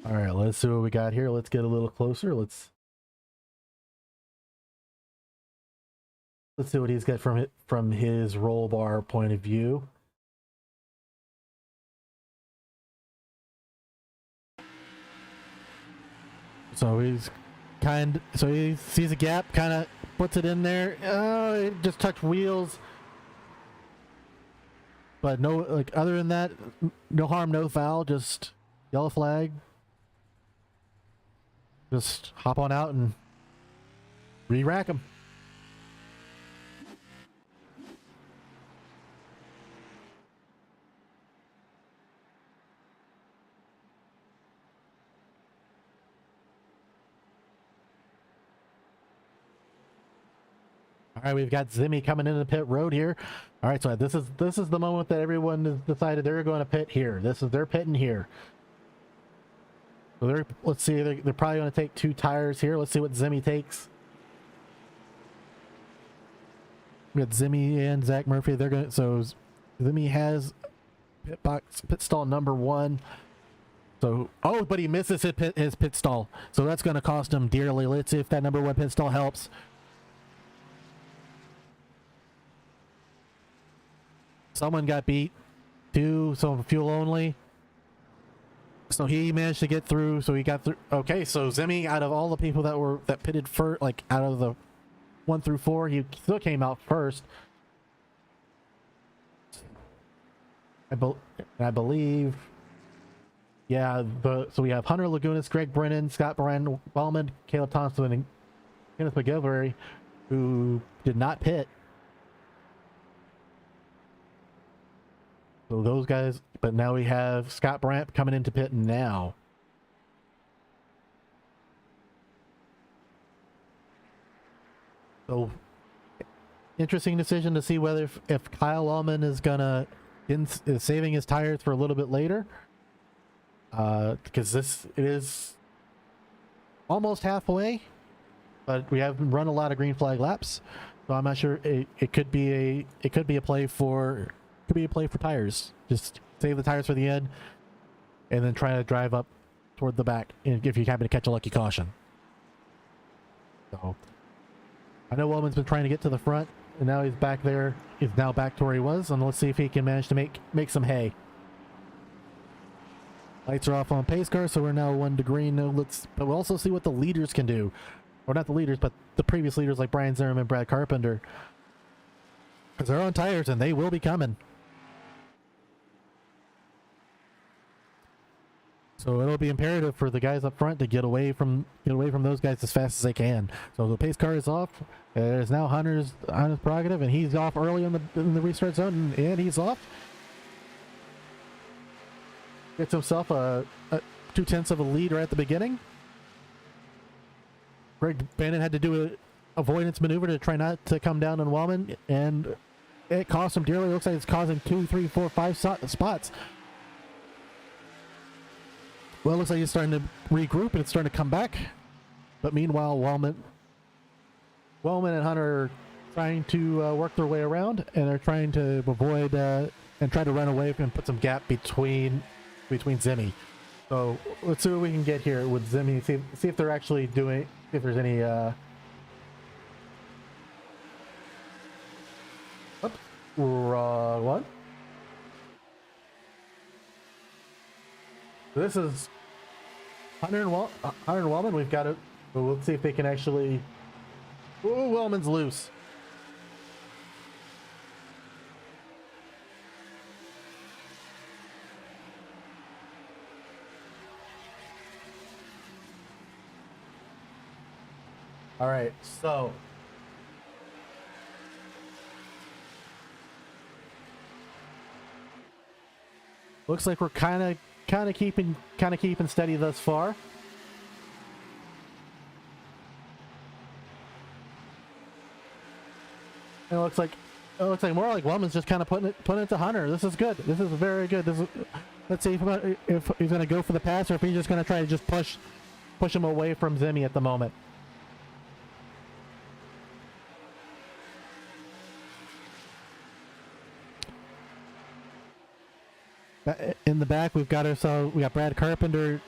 All right, let's see what we got here. Let's get a little closer. Let's see what he's got from his roll bar point of view. So he sees a gap, kind of puts it in there. Oh, it just touched wheels. But no, like other than that, no harm, no foul, just yellow flag. Just hop on out and re-rack him. All right, we've got Zimmy coming into the pit road here. All right, so this is the moment that everyone has decided they're going to pit here. They're pitting here. So let's see, they're probably going to take 2 tires here. Let's see what Zimmy takes. We got Zimmy and Zach Murphy. They're going to, so Zimmy has pit stall number 1. So, oh, but he misses his pit stall. So that's going to cost him dearly. Let's see if that number 1 pit stall helps. Someone got beat too, so fuel only. So he managed to get through. So he got through. Okay, so Zimmy, out of all the people that pitted first, like out of the 1 through 4, he still came out first. I believe. Yeah. So we have Hunter Lagunas, Greg Brennan, Scott Brand, Wellman, Caleb Thompson, and Kenneth McGilvery, who did not pit. So those guys, but now we have Scott Brandt coming into pit now. So interesting decision to see whether if Kyle Allman is is saving his tires for a little bit later, because it is almost halfway, but we haven't run a lot of green flag laps, so I'm not sure. It could be a play for. Could be a play for tires. Just save the tires for the end, and then try to drive up toward the back if you happen to catch a lucky caution. So I know Wellman's been trying to get to the front, and now he's back there. He's now back to where he was, and let's see if he can manage to make some hay. Lights are off on pace car, so we're now 1 to green. But we'll also see what the leaders can do, or not the leaders, but the previous leaders like Brian Zimmerman, Brad Carpenter, because they're on tires and they will be coming. So it'll be imperative for the guys up front to get away from those guys as fast as they can. So the pace car is off. There's now Hunter's prerogative, and he's off early in the restart zone, and he's off. Gets himself a 2/10 of a lead right at the beginning. Greg Bannon had to do an avoidance maneuver to try not to come down on Wellman, and it cost him dearly. It looks like it's causing 2, 3, 4, 5 spots. Well, it looks like he's starting to regroup and it's starting to come back. But meanwhile, Wellman and Hunter are trying to work their way around, and they're trying to avoid and try to run away and put some gap between Zimmy. So let's see what we can get here with Zimmy. See if they're actually doing. If there's any Wrong one. This is Hunter and Wellman. We've got it. We'll see if they can actually. Ooh, Wellman's loose. All right, so looks like we're kind of keeping steady thus far. And it looks like more like Wellman's just kind of putting it to Hunter. This is good. This is very good. Let's see if he's going to go for the pass or if he's just going to try to just push him away from Zimmy at the moment. In the back, we got Brad Carpenter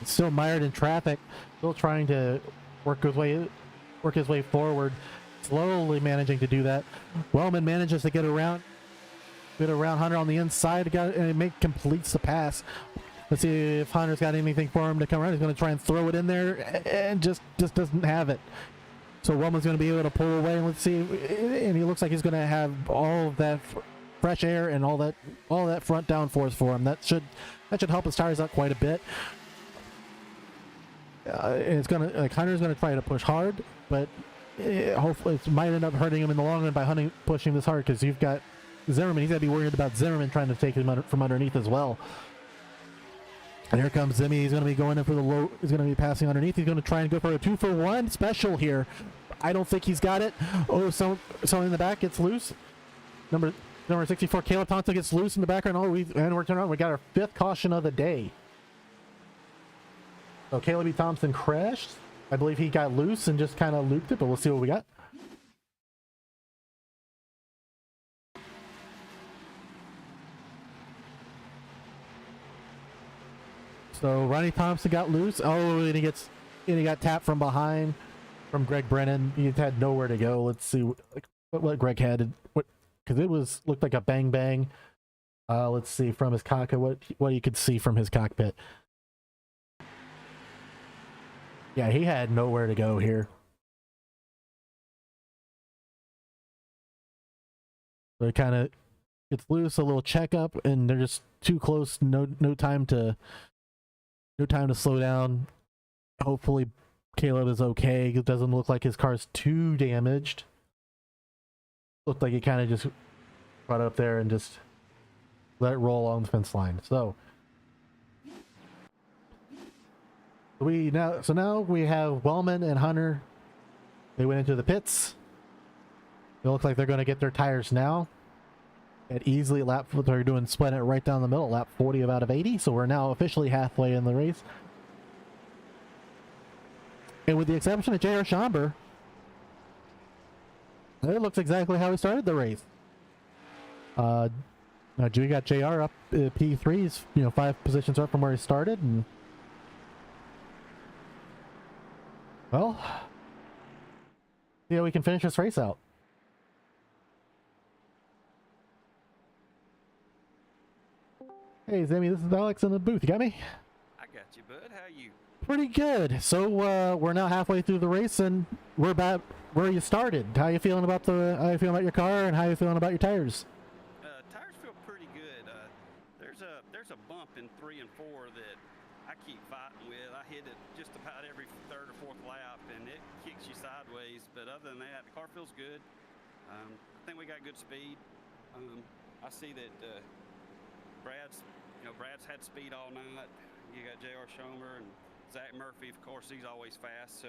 still mired in traffic, still trying to work his way forward, slowly managing to do that. Wellman manages to get around Hunter on the inside, and completes the pass. Let's see if Hunter's got anything for him to come around. He's going to try and throw it in there, and just doesn't have it. So Wellman's going to be able to pull away, and let's see. And he looks like he's going to have all of that fresh air and all that front downforce for him. That should help his tires out quite a bit. It's gonna Hunter's gonna try to push hard, but hopefully it might end up hurting him in the long run by pushing this hard, because you've got Zimmerman. He's got to be worried about Zimmerman trying to take him from underneath as well. And here comes Zimmy. He's going to be going in for the low. He's going to be passing underneath. He's going to try and go for a 2-for-1 special here. I don't think he's got it. Oh, so in the back gets loose. Number 64, Caleb Thompson gets loose in the background. And we're turning around. We got our 5th caution of the day. So Caleb E. Thompson crashed. I believe he got loose and just kind of looped it, but we'll see what we got. So Ronnie Thompson got loose. Oh, and he got tapped from behind from Greg Brennan. He had nowhere to go. Let's see what Greg had. Because it looked like a bang bang. Let's see from his cockpit what you could see from his cockpit. Yeah, he had nowhere to go here. So it kind of gets loose, a little checkup, and they're just too close. No time to slow down. Hopefully Caleb is okay. It doesn't look like his car's too damaged. Looked like he kind of just brought it up there and just let it roll along the fence line. So now we have Wellman and Hunter. They went into the pits. It looks like they're going to get their tires now. At easily they're doing splitting it right down the middle, lap 40 out of 80. So we're now officially halfway in the race. And with the exception of J.R. Schomburg, it looks exactly how he started the race. Now we got JR up P3s, 5 positions up from where he started, and well, see how we can finish this race out. Hey Zimmy, this is Alex in the booth. You got me? I got you, bud. How you? Pretty good. So we're now halfway through the race, and we're about where you started. How you feeling about your car, and how you feeling about your tires? Tires feel pretty good. There's a bump in 3 and 4 that I keep fighting with. I hit it just about every 3rd or 4th lap, and it kicks you sideways. But other than that, the car feels good. I think we got good speed. I see that Brad's had speed all night. You got J.R. Schomer and Zach Murphy, of course, he's always fast. So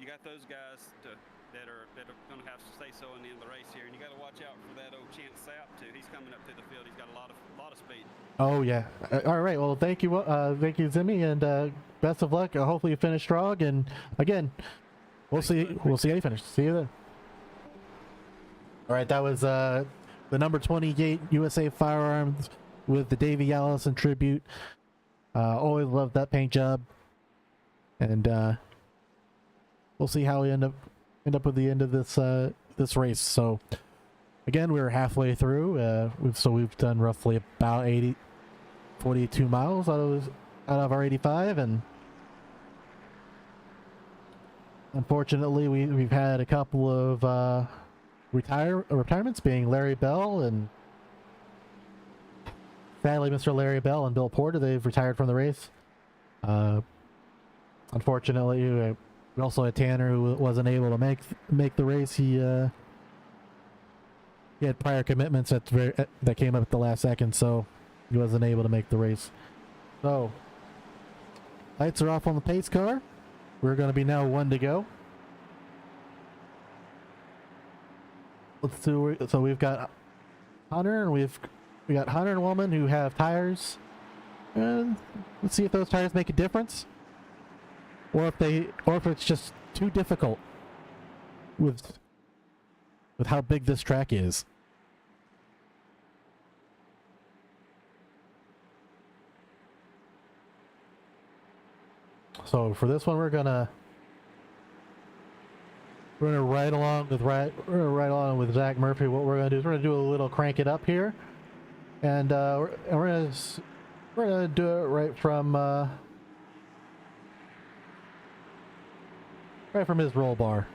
you got those guys that are going to have to say so in the end of the race here, and you got to watch out for that old Chance Sapp too. He's coming up through the field. He's got a lot of speed. Oh yeah. All right. Well, thank you, Zimmy, and best of luck. Hopefully you finish strong. And again, we'll see how you finish. See you then. All right. That was the number 28 USA Firearms with the Davey Allison tribute. Always loved that paint job, and we'll see how we end up with the end of this race. So Again, we were halfway through. We've done roughly about 42 miles out of our 85, and unfortunately, we've had a couple of retirements, being Larry Bell, and sadly, Mr. Larry Bell and Bill Porter, they've retired from the race. Unfortunately, we also had Tanner, who wasn't able to make the race. He had prior commitments that came up at the last second, so he wasn't able to make the race. So lights are off on the pace car. We're going to be now 1 to go. So we've got Hunter, and we got Hunter and Woman who have tires, and let's see if those tires make a difference, or if it's just too difficult with how big this track is. So for this one, we're gonna ride along with Zach Murphy. What we're gonna do is we're gonna do a little crank it up here, and we're gonna do it right from his roll bar.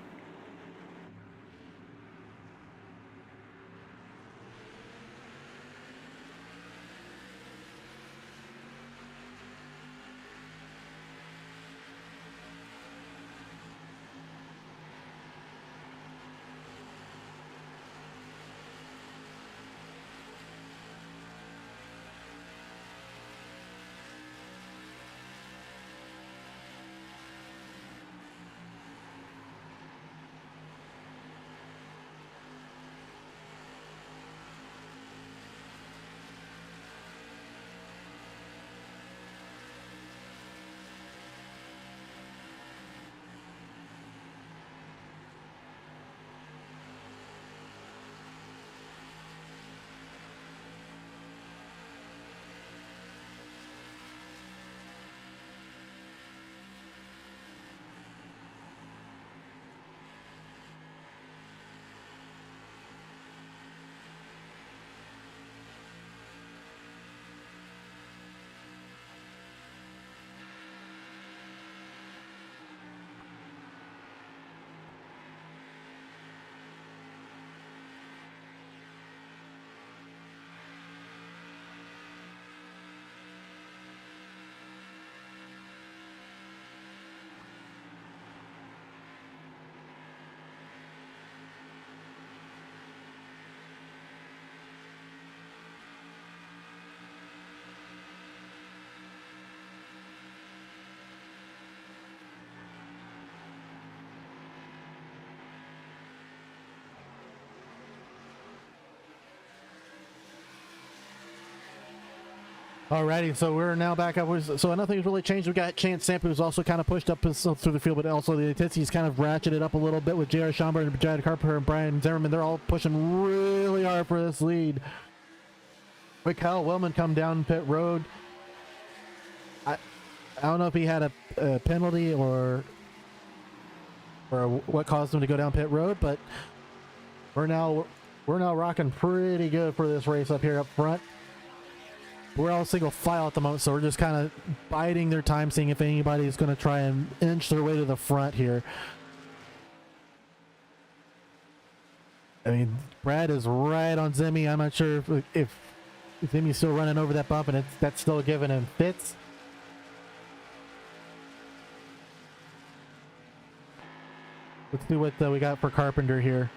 Alrighty, so we're now back up. So nothing's really changed. We got Chance Sample, who's also kind of pushed up through the field, but also the intensity's kind of ratcheted up a little bit with J.R. Schomburg and Jad Carpenter and Brian Zimmerman. They're all pushing really hard for this lead. But Kyle Wellman come down pit road. I don't know if he had a penalty or what caused him to go down pit road, but we're now rocking pretty good for this race up here up front. We're all single file at the moment, so we're just kind of biding their time, seeing if anybody's going to try and inch their way to the front here. I mean, Brad is right on Zimmy. I'm not sure if Zimmy's still running over that bump, and that's still giving him fits. Let's see what we got for Carpenter here.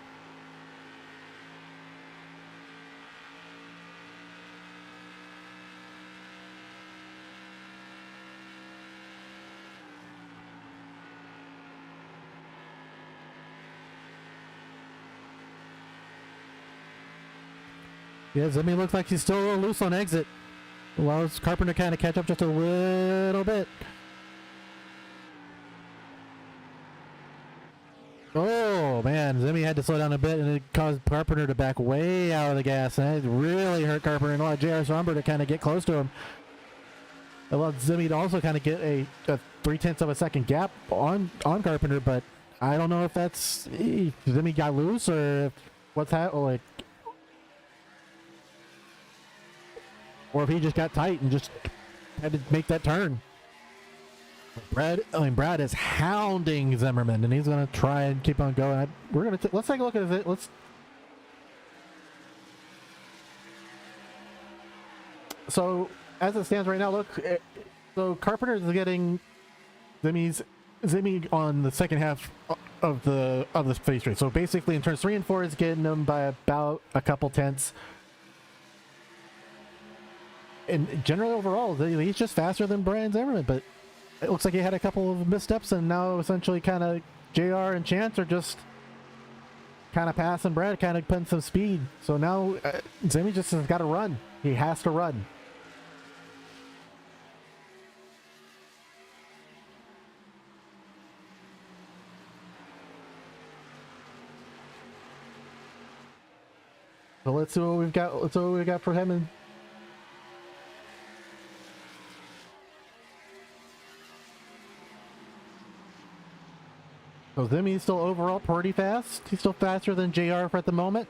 Yeah, Zimmy looks like he's still a little loose on exit. Allows Carpenter kind of catch up just a little bit. Oh, man. Zimmy had to slow down a bit, and it caused Carpenter to back way out of the gas, and it really hurt Carpenter and allowed J.R. Somber to kind of get close to him. It allowed Zimmy to also kind of get a 0.3 of a second gap on Carpenter, but I don't know if Zimmy got loose or if or if he just got tight and just had to make that turn. Brad is hounding Zimmerman, and he's going to try and keep on going. Let's take a look at it. So as it stands right now, look. So Carpenter is getting Zimmy on the second half of the face race. So basically, in turns 3 and 4, it's getting him by about a couple tenths. And generally, overall, he's just faster than Brian Zimmerman. But it looks like he had a couple of missteps, and now essentially, kind of JR and Chance are just kind of passing Brad, kind of putting some speed. So now Zimmy just has got to run. He has to run. So let's see what we've got. Let's see what we got for him. And so Zimmy's still overall pretty fast. He's still faster than JR at the moment.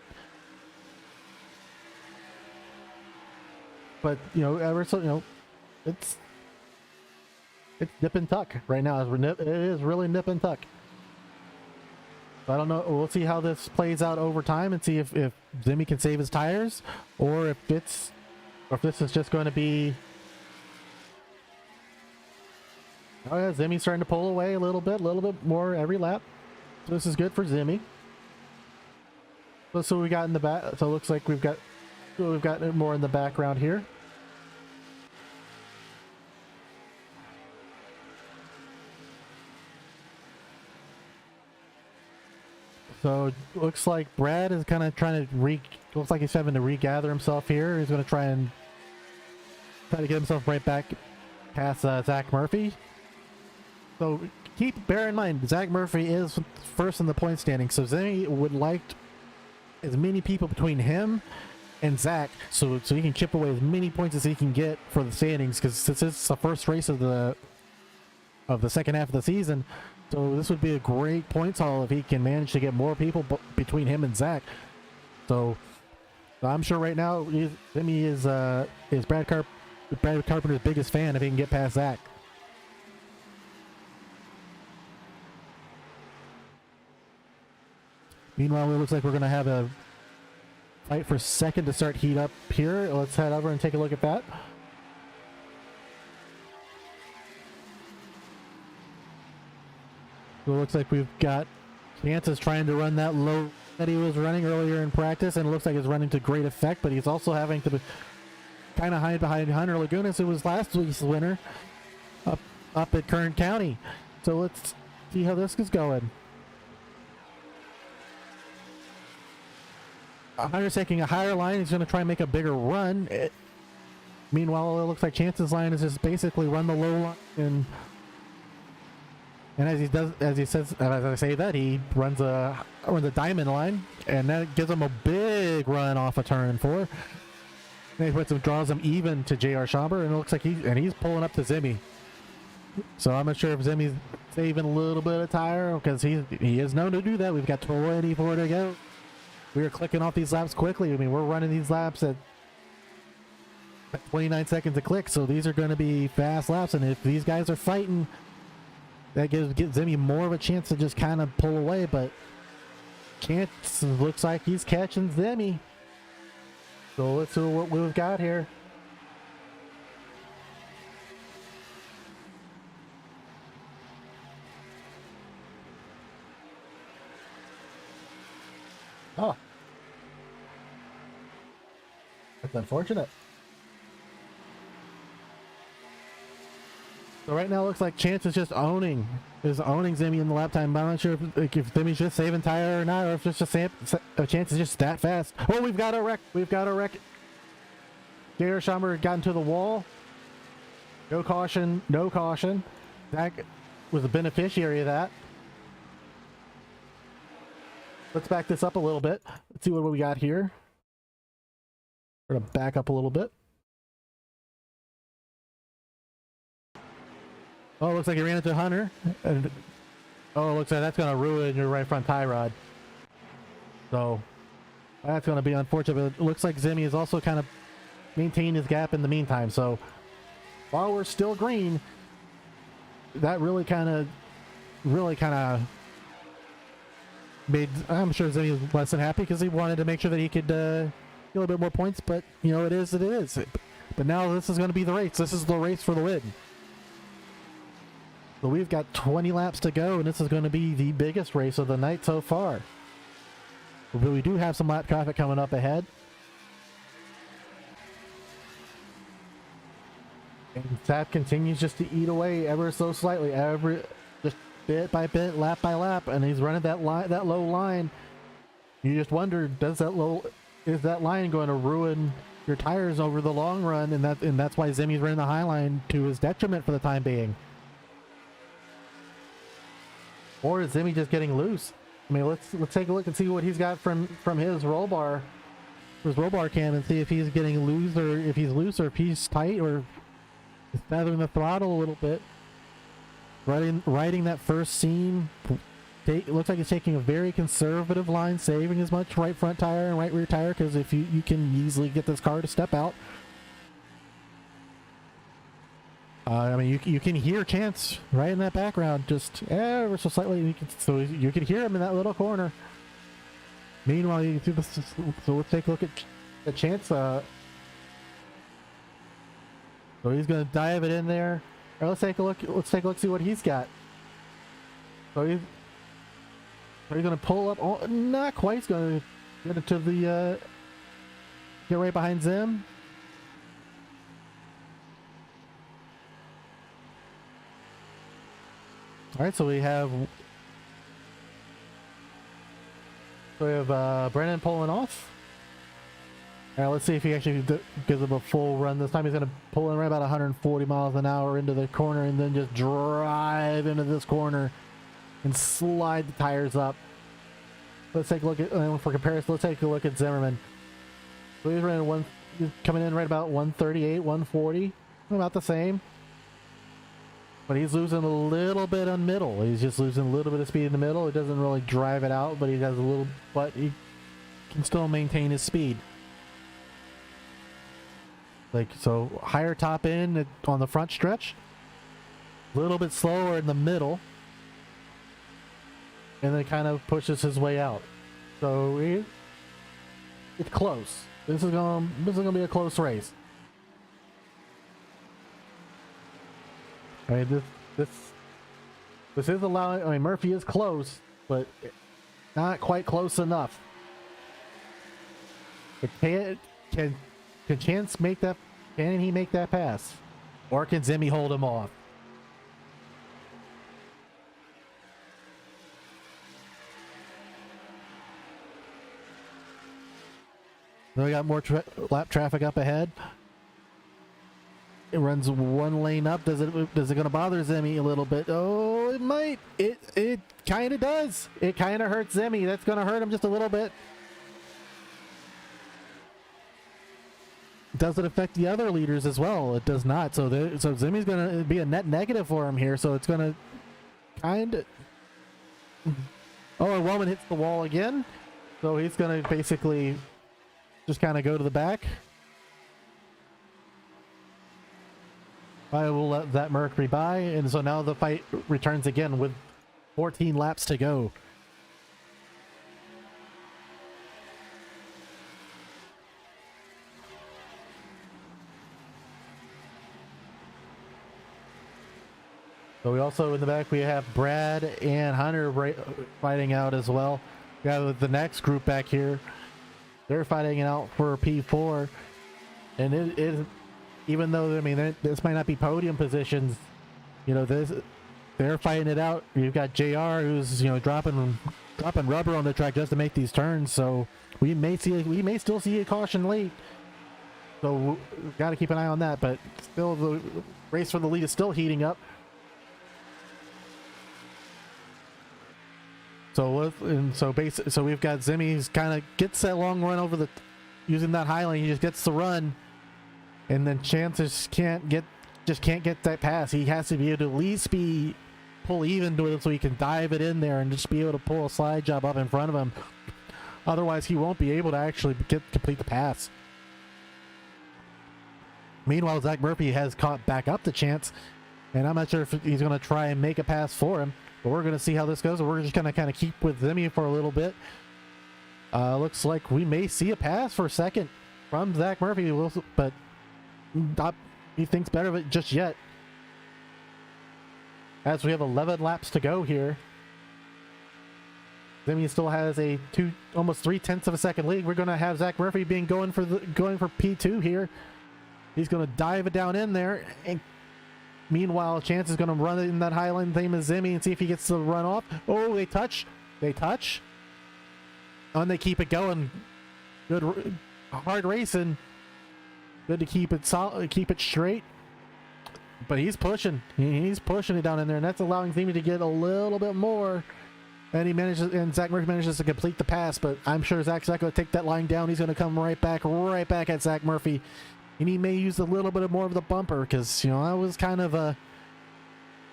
But it's nip and tuck right now. It is really nip and tuck. I don't know. We'll see how this plays out over time and see if Zimmy can save his tires, or if this is just going to be. Oh yeah, Zimmy's starting to pull away a little bit more every lap. So this is good for Zimmy. So we got in the back. So it looks like we've got more in the background here. So it looks like Brad is kind of trying to looks like he's having to regather himself here. He's going to try to get himself right back past Zach Murphy. So bear in mind, Zach Murphy is first in the point standing. So Zimmy would like as many people between him and Zach, so he can chip away as many points as he can get for the standings. Because since it's the first race of the second half of the season. So this would be a great points haul if he can manage to get more people between him and Zach. So I'm sure right now Jimmy is Brad Carpenter's biggest fan if he can get past Zach. Meanwhile, it looks like we're going to have a fight for second to start heat up here. Let's head over and take a look at that. So it looks like we've got Chances trying to run that low that he was running earlier in practice, and it looks like it's running to great effect, but he's also having to kind of hide behind Hunter Lagunas, who was last week's winner up at Kern County. So let's see how this is going. Hunter's taking a higher line. He's going to try and make a bigger run. Meanwhile, it looks like Chance's line is just basically run the low line, and as I say that, he runs a diamond line, and that gives him a big run off a turn 4. And he draws him even to J.R. Schomburg, and it looks like he's pulling up to Zimmy. So I'm not sure if Zimmy's saving a little bit of tire, because he is known to do that. We've got 24 to go. We are clicking off these laps quickly. I mean, we're running these laps at 29 seconds a click, so these are going to be fast laps, and if these guys are fighting, that gives Zimmy more of a chance to just kind of pull away, but Chance looks like he's catching Zimmy. So let's see what we've got here. Oh. That's unfortunate. So right now it looks like Chance is just owning Zimmy in the lap time. I'm not sure if Zimmy's just saving tire or not, or if it's just a Chance is just that fast. Oh, we've got a wreck. J.R. Schomburg got into the wall. No caution. Zach was a beneficiary of that. Let's back this up a little bit. Let's see what we got here. We're going to back up a little bit. Oh, it looks like he ran into Hunter. And, it looks like that's going to ruin your right front tie rod. So that's going to be unfortunate. But it looks like Zimmy is also kind of, maintain his gap in the meantime. So while we're still green, that really kind of made, I'm sure Zimmy was less than happy because he wanted to make sure that he could get a little bit more points, but you know, it is. But now this is going to be the race. This is the race for the win. So we've got 20 laps to go, and this is going to be the biggest race of the night so far. But we do have some lap traffic coming up ahead. And Sap continues just to eat away ever so slightly, just bit by bit, lap by lap, and he's running that low line. You just wonder, is that line going to ruin your tires over the long run? And that's why Zimmy's running the high line to his detriment for the time being. Or is Zimmy just getting loose? I mean, let's take a look and see what he's got from his roll bar cam, and see if he's getting loose, or if he's tight, or feathering the throttle a little bit. Riding that first seam. It looks like it's taking a very conservative line, saving as much right front tire and right rear tire, because if you can easily get this car to step out. I mean, you can hear Chance right in that background, just ever so slightly. You can hear him in that little corner. Meanwhile, you can see this. So let's take a look at the Chance. So he's going to dive it in there. All right, let's take a look. See what he's got. So he's going to pull up. Oh, not quite. He's going to get it to the get right behind Zim. All right, so we have Brennan pulling off. All right, let's see if he actually gives him a full run. This time he's going to pull in right about 140 miles an hour into the corner, and then just drive into this corner and slide the tires up. Let's take a look at, for comparison, let's take a look at Zimmerman. So he's coming in right about 138, 140, about the same. But he's losing a little bit on middle. He's just losing a little bit of speed in the middle. He doesn't really drive it out, but he has a little, but he can still maintain his speed. Like, so higher top end on the front stretch, a little bit slower in the middle, and then kind of pushes his way out. So it's close. This is gonna be a close race. I mean, this is allowing. I mean, Murphy is close, but not quite close enough. But can Chance make that? Can he make that pass, or can Zimmy hold him off? Then we got more lap traffic up ahead. It runs one lane up. Does it going to bother Zimmy a little bit? Oh, it might. It kind of does. It kind of hurts Zimmy. That's going to hurt him just a little bit. Does it affect the other leaders as well? It does not. So Zimmy's going to be a net negative for him here. So it's going to kind of. Oh, and Wellman hits the wall again. So he's going to basically just kind of go to the back. I will let that Mercury by, and so now the fight returns again with 14 laps to go. So we also, in the back, we have Brad and Hunter fighting out as well. We have the next group back here. They're fighting it out for P4, and it is. Even though, I mean, this might not be podium positions, you know, they're fighting it out. You've got JR who's, you know, dropping rubber on the track just to make these turns. So we may still see a caution late. So we've got to keep an eye on that. But still, the race for the lead is still heating up. So we've got Zimmy who's kind of gets that long run over using that high lane. He just gets the run. And then Chance can't get that pass. He has to be able to at least pull even to it so he can dive it in there and just be able to pull a slide job up in front of him. Otherwise, he won't be able to actually complete the pass. Meanwhile, Zach Murphy has caught back up to Chance, and I'm not sure if he's going to try and make a pass for him, but we're going to see how this goes. We're just going to kind of keep with Zimmy for a little bit. Looks like we may see a pass for a second from Zach Murphy, but not, he thinks better of it just yet. As we have 11 laps to go here. Zimmy still has a almost 0.3 of a second lead. We're going to have Zach Murphy going for P2 here. He's going to dive it down in there, and meanwhile, Chance is going to run it in that high line theme as Zimmy and see if he gets to run off. Oh, they touch, and they keep it going. Good, hard racing. Good to keep it solid, keep it straight. But he's pushing it down in there, and that's allowing Zimmy to get a little bit more. And Zach Murphy manages to complete the pass, but I'm sure Zach's not going to take that line down. He's going to come right back at Zach Murphy. And he may use a little bit more of the bumper because, you know, that was kind of a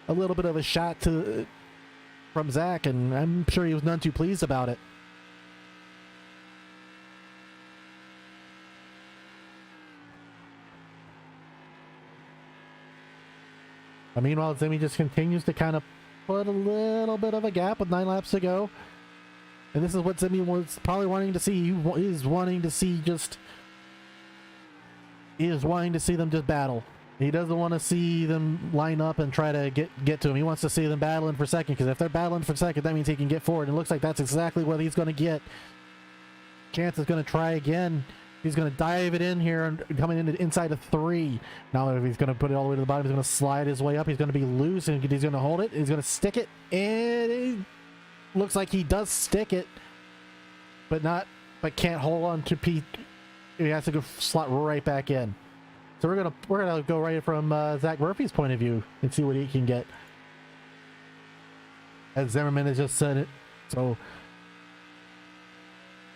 little bit of a shot from Zach, and I'm sure he was none too pleased about it. Meanwhile, Zimmy just continues to kind of put a little bit of a gap with 9 laps to go. And this is what Zimmy was probably wanting to see. He is wanting to see them just battle. He doesn't want to see them line up and try to get to him. He wants to see them battling for second, because if they're battling for second, that means he can get forward. And it looks like that's exactly what he's going to get. Chance is going to try again. He's going to dive it in here and coming in inside of 3. Now if he's going to put it all the way to the bottom, he's going to slide his way up. He's going to be loose, and he's going to hold it. He's going to stick it, and it looks like he does stick it, but can't hold on to P. He has to go slot right back in. So we're gonna go right from Zach Murphy's point of view and see what he can get. As Zimmerman has just said it. So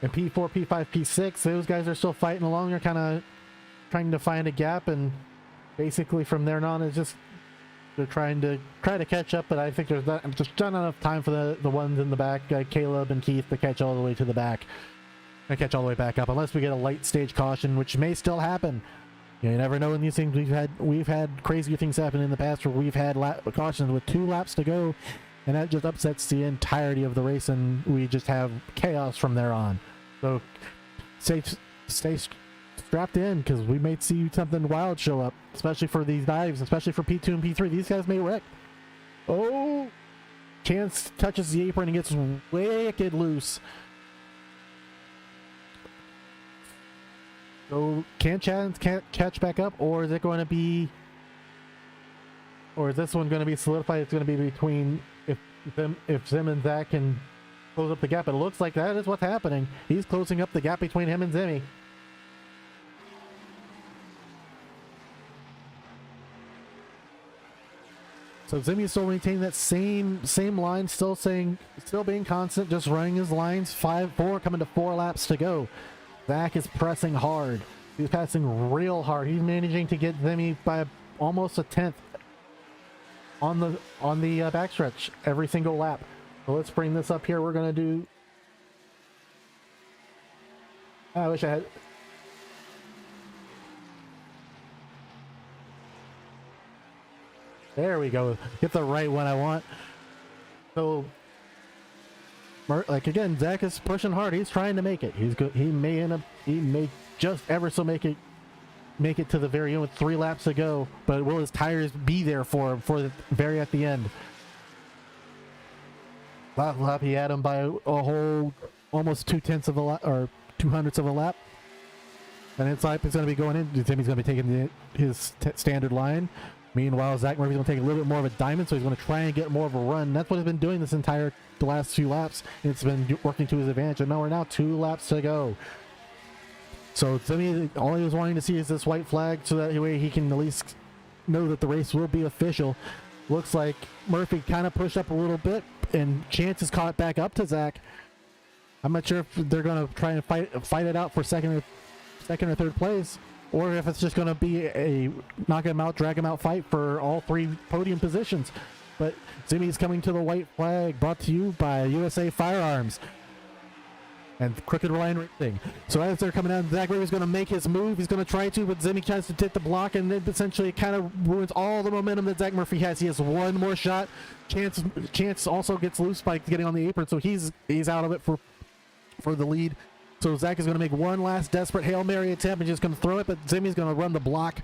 in P4, P5, P6, those guys are still fighting along. They're kind of trying to find a gap, and basically from there on, it's just they're trying to catch up. But I think there's just not enough time for the ones in the back, Caleb and Keith, to catch all the way to the back and catch all the way back up, unless we get a late stage caution, which may still happen. You never know in these things. We've had crazier things happen in the past where we've had cautions with 2 laps to go, and that just upsets the entirety of the race, and we just have chaos from there on. So stay strapped in, because we may see something wild show up, especially for these dives, especially for P2 and P3. These guys may wreck. Oh, Chance touches the apron and gets wicked loose. So can Chance catch back up, or is it going to be, or is this one going to be solidified? It's going to be between if Zim and Zach can close up the gap. It looks like that is what's happening. He's closing up the gap between him and Zimmy. So Zimmy's still maintaining that same line, still being constant, just running his lines. 5-4, coming to 4 laps to go. Zach is pressing hard. He's passing real hard. He's managing to get Zimmy by almost a 10th on the backstretch every single lap. So let's bring this up here. We're gonna do. I wish I had. There we go. Get the right one I want. So, like again, Zach is pushing hard. He's trying to make it. He's good. He may just ever so make it to the very end with 3 laps to go. But will his tires be there for him for the very at the end? Last lap he had him by a whole almost 2/10 of a lap, or 2/100 of a lap. And it's like it's going to be going in. Timmy's going to be taking his standard line. Meanwhile, Zach Murphy's going to take a little bit more of a diamond, so he's going to try and get more of a run. That's what he's been doing the last few laps. It's been working to his advantage, and now we're 2 laps to go. So Timmy, all he was wanting to see is this white flag, so that way he can at least know that the race will be official. Looks like Murphy kind of pushed up a little bit, and Chance is caught back up to Zach. I'm not sure if they're going to try and fight it out for second or third place, or if it's just going to be a knock him out, drag him out fight for all 3 podium positions. But Zimmy's coming to the white flag, brought to you by USA Firearms. and Crooked Line Racing. So as they're coming down, Zach Murphy's going to make his move. He's going to try to, but Zimmy tries to hit the block, and then essentially it kind of ruins all the momentum that Zach Murphy has. He has one more shot. Chance also gets loose by getting on the apron, so he's out of it for the lead. So Zach is going to make one last desperate Hail Mary attempt and just going to throw it, but Zimmy's going to run the block.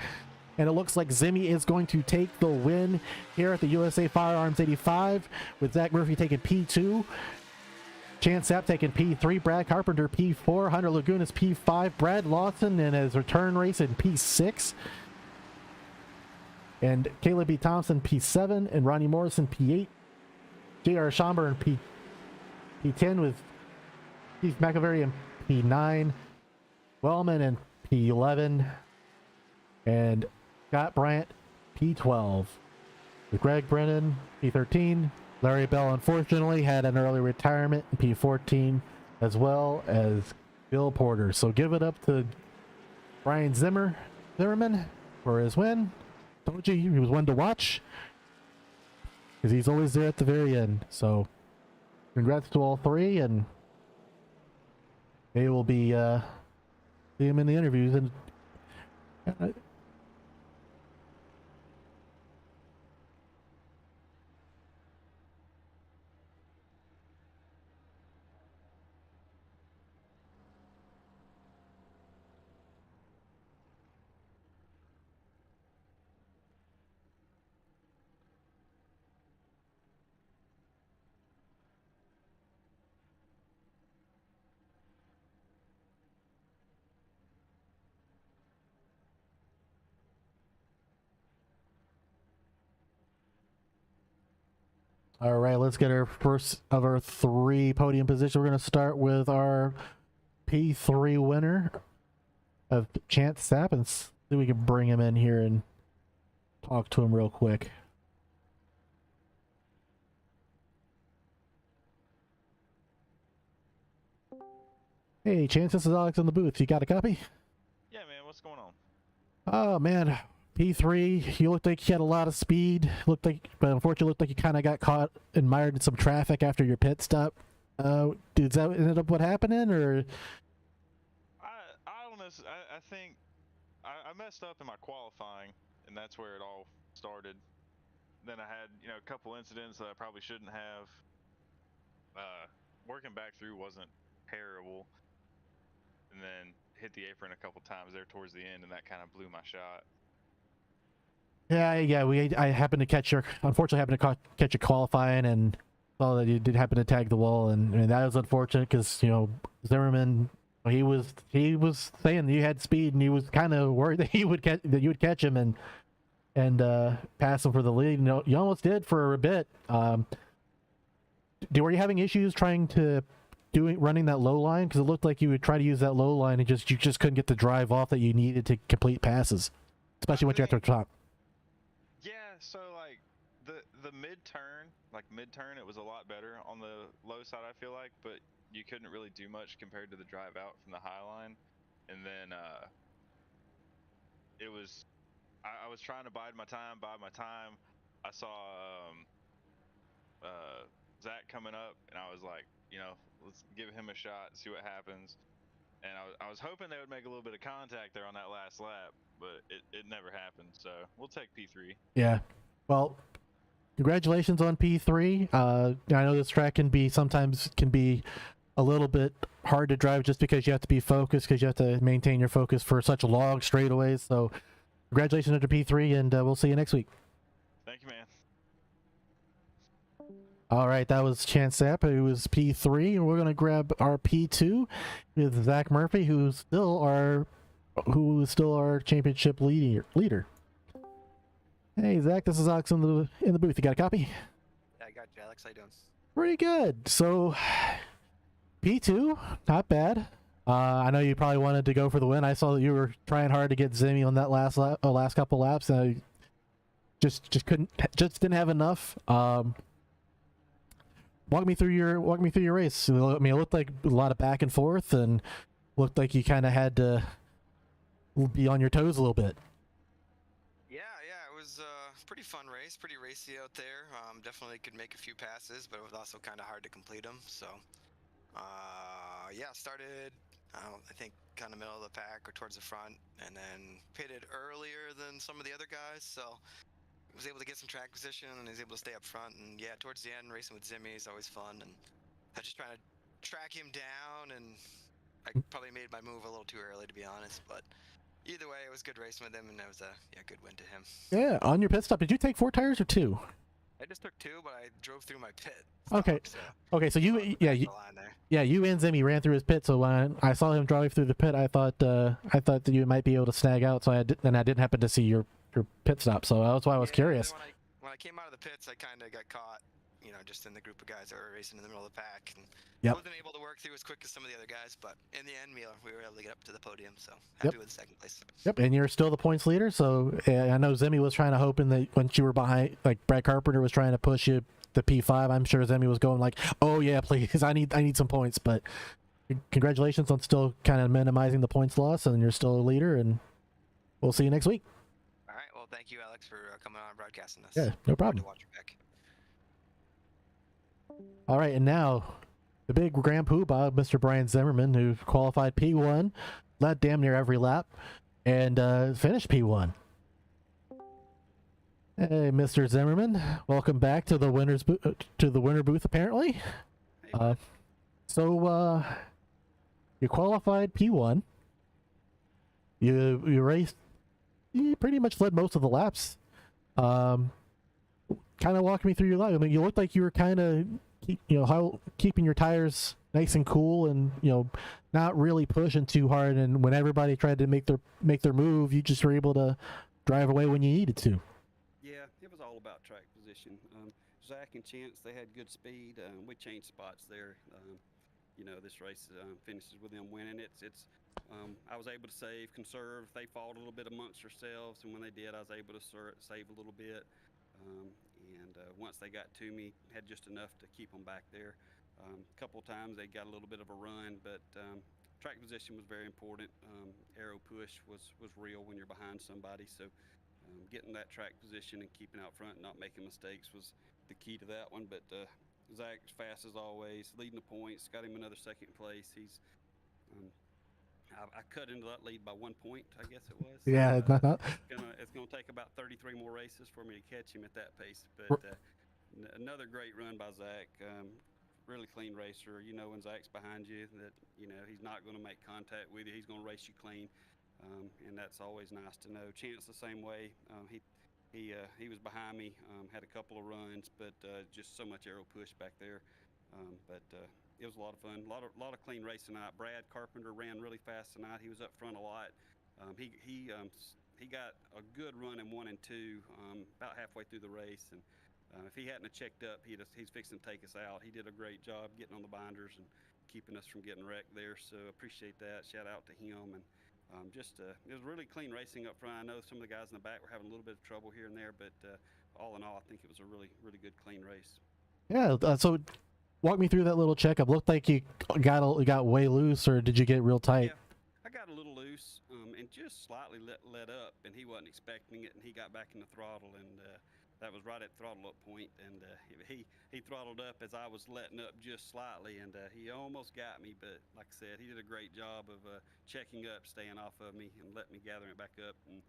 And it looks like Zimmy is going to take the win here at the USA Firearms 85, with Zach Murphy taking P2, Chance Sapp taking P3, Brad Carpenter P4, Hunter Lagunas P5, Brad Lawson in his return race in P6, and Caleb B. Thompson P7, and Ronnie Morrison P8, J.R. Schomburg in P10 with Keith McAvery in P9, Wellman in P11, and Scott Bryant P12, with Greg Brennan P13. Larry Bell unfortunately had an early retirement in P14, as well as Bill Porter. So give it up to Brian Zimmerman for his win. Told you he was one to watch, because he's always there at the very end. So congrats to all three, and they will be see him in the interviews. And all right, let's get our first of our three podium positions. We're going to start with our P3 winner of Chance Sapp, and see if we can bring him in here and talk to him real quick. Hey, Chance, this is Alex in the booth. You got a copy? Yeah, man, what's going on? Oh, man. P3, you looked like you had a lot of speed. But unfortunately, looked like you kind of got caught and mired in some traffic after your pit stop. Did that ended up what happening, or? I don't know. I think I messed up in my qualifying, and that's where it all started. Then I had, a couple incidents that I probably shouldn't have. Working back through wasn't terrible, and then hit the apron a couple times there towards the end, and that kind of blew my shot. Yeah. I happened to unfortunately happened to catch a qualifying, and saw that you did happen to tag the wall, and that was unfortunate because Zimmerman, he was saying that you had speed, and he was kind of worried that you would catch him and pass him for the lead. You almost did for a bit. Were you having issues trying to running that low line? Because it looked like you would try to use that low line and you just couldn't get the drive off that you needed to complete passes, especially once you're at the top. Yeah, so like the mid-turn, it was a lot better on the low side, I feel like, but you couldn't really do much compared to the drive out from the high line. And then it was, I was trying to bide my time. I saw Zach coming up, and I was like, let's give him a shot, see what happens. And I was hoping they would make a little bit of contact there on that last lap, but it never happened. So we'll take P3. Yeah. Well, congratulations on P3. I know this track sometimes can be a little bit hard to drive just because you have to be focused, because you have to maintain your focus for such long straightaways. So congratulations on P3, and we'll see you next week. Thank you, man. All right, that was Chance Sapp, who was P3, and we're going to grab our P2 with Zach Murphy, who is still our championship leader. Hey, Zach, this is Alex in the booth. You got a copy? Yeah, I got you, Alex. How you doing? Pretty good. So, P2, not bad. I know you probably wanted to go for the win. I saw that you were trying hard to get Zimmy on that last couple laps. Just didn't have enough. Walk me through your race. I mean, it looked like a lot of back and forth, and looked like you kind of had to be on your toes a little bit. Yeah, it was a pretty fun race, pretty racy out there. Definitely could make a few passes, but it was also kind of hard to complete them. So, Yeah, started, I think, kind of middle of the pack or towards the front, and then pitted earlier than some of the other guys, so was able to get some track position and was able to stay up front. And yeah, towards the end, racing with Zimmy is always fun, and I was just trying to track him down, and I probably made my move a little too early, to be honest, but either way, it was good racing with him, and it was a good win to him. Yeah, on your pit stop, did you take 4 tires or 2? I just took 2, but I drove through my pit. Okay. Okay, so you you and Zimmy ran through his pit. So when I saw him drive through the pit, I thought that you might be able to snag out. So I didn't happen to see your pit stop. So that's why I was curious. When I came out of the pits, I kind of got caught, just in the group of guys that were racing in the middle of the pack, and Yep. wasn't able to work through as quick as some of the other guys. But in the end, we were able to get up to the podium. So happy with the second place. Yep, and you're still the points leader. So I know Zimmy was trying to hoping that when you were behind, like Brad Carpenter was trying to push you the P5. I'm sure Zimmy was going like, "Oh yeah, please, I need some points." But congratulations on still kind of minimizing the points loss, and you're still a leader. And we'll see you next week. All right. Well, thank you, Alex, for coming on and broadcasting this. Yeah, no problem. To watch you back. All right, and now the big Grand Poobah, Mr. Brian Zimmerman, who qualified P1, led damn near every lap, and finished P1. Hey, Mr. Zimmerman, welcome back to the winner booth. Apparently, Hey, so you qualified P1. You raced. You pretty much led most of the laps. Kind of walk me through your lap. I mean, you looked like you were kind of keeping your tires nice and cool, and not really pushing too hard. And when everybody tried to make their move, you just were able to drive away when you needed to. Yeah, it was all about track position. Zach and Chance, they had good speed. We changed spots there. This race finishes with them winning. I was able to conserve. They fought a little bit amongst themselves, and when they did, I was able to save a little bit. Once they got to me, had just enough to keep them back there. A couple of times they got a little bit of a run, but track position was very important. Aero push was real when you're behind somebody, so getting that track position and keeping out front and not making mistakes was the key to that one. But Zach's fast as always, leading the points, got him another second place. He's I cut into that lead by 1 point, I guess it was. Yeah, it's gonna take about 33 more races for me to catch him at that pace. But another great run by Zach. Really clean racer. When Zach's behind you, that he's not going to make contact with you. He's going to race you clean, and that's always nice to know. Chance the same way. He was behind me. Had a couple of runs, but just so much aero push back there. It was a lot of fun. A lot of clean racing tonight. Brad Carpenter ran really fast tonight. He was up front a lot. He got a good run in 1 and 2 about halfway through the race, and if he hadn't have checked up, he's fixing to take us out. He did a great job getting on the binders and keeping us from getting wrecked there. So appreciate that. Shout out to him. And it was really clean racing up front. I know some of the guys in the back were having a little bit of trouble here and there, but all in all, I think it was a really, really good clean race. Yeah. So walk me through that little checkup. Looked like you got way loose, or did you get real tight? Yeah, I got a little loose and just slightly let up, and he wasn't expecting it, and he got back in the throttle, and that was right at throttle up point, and he throttled up as I was letting up just slightly, and he almost got me, but like I said, he did a great job of checking up, staying off of me, and letting me gather it back up. And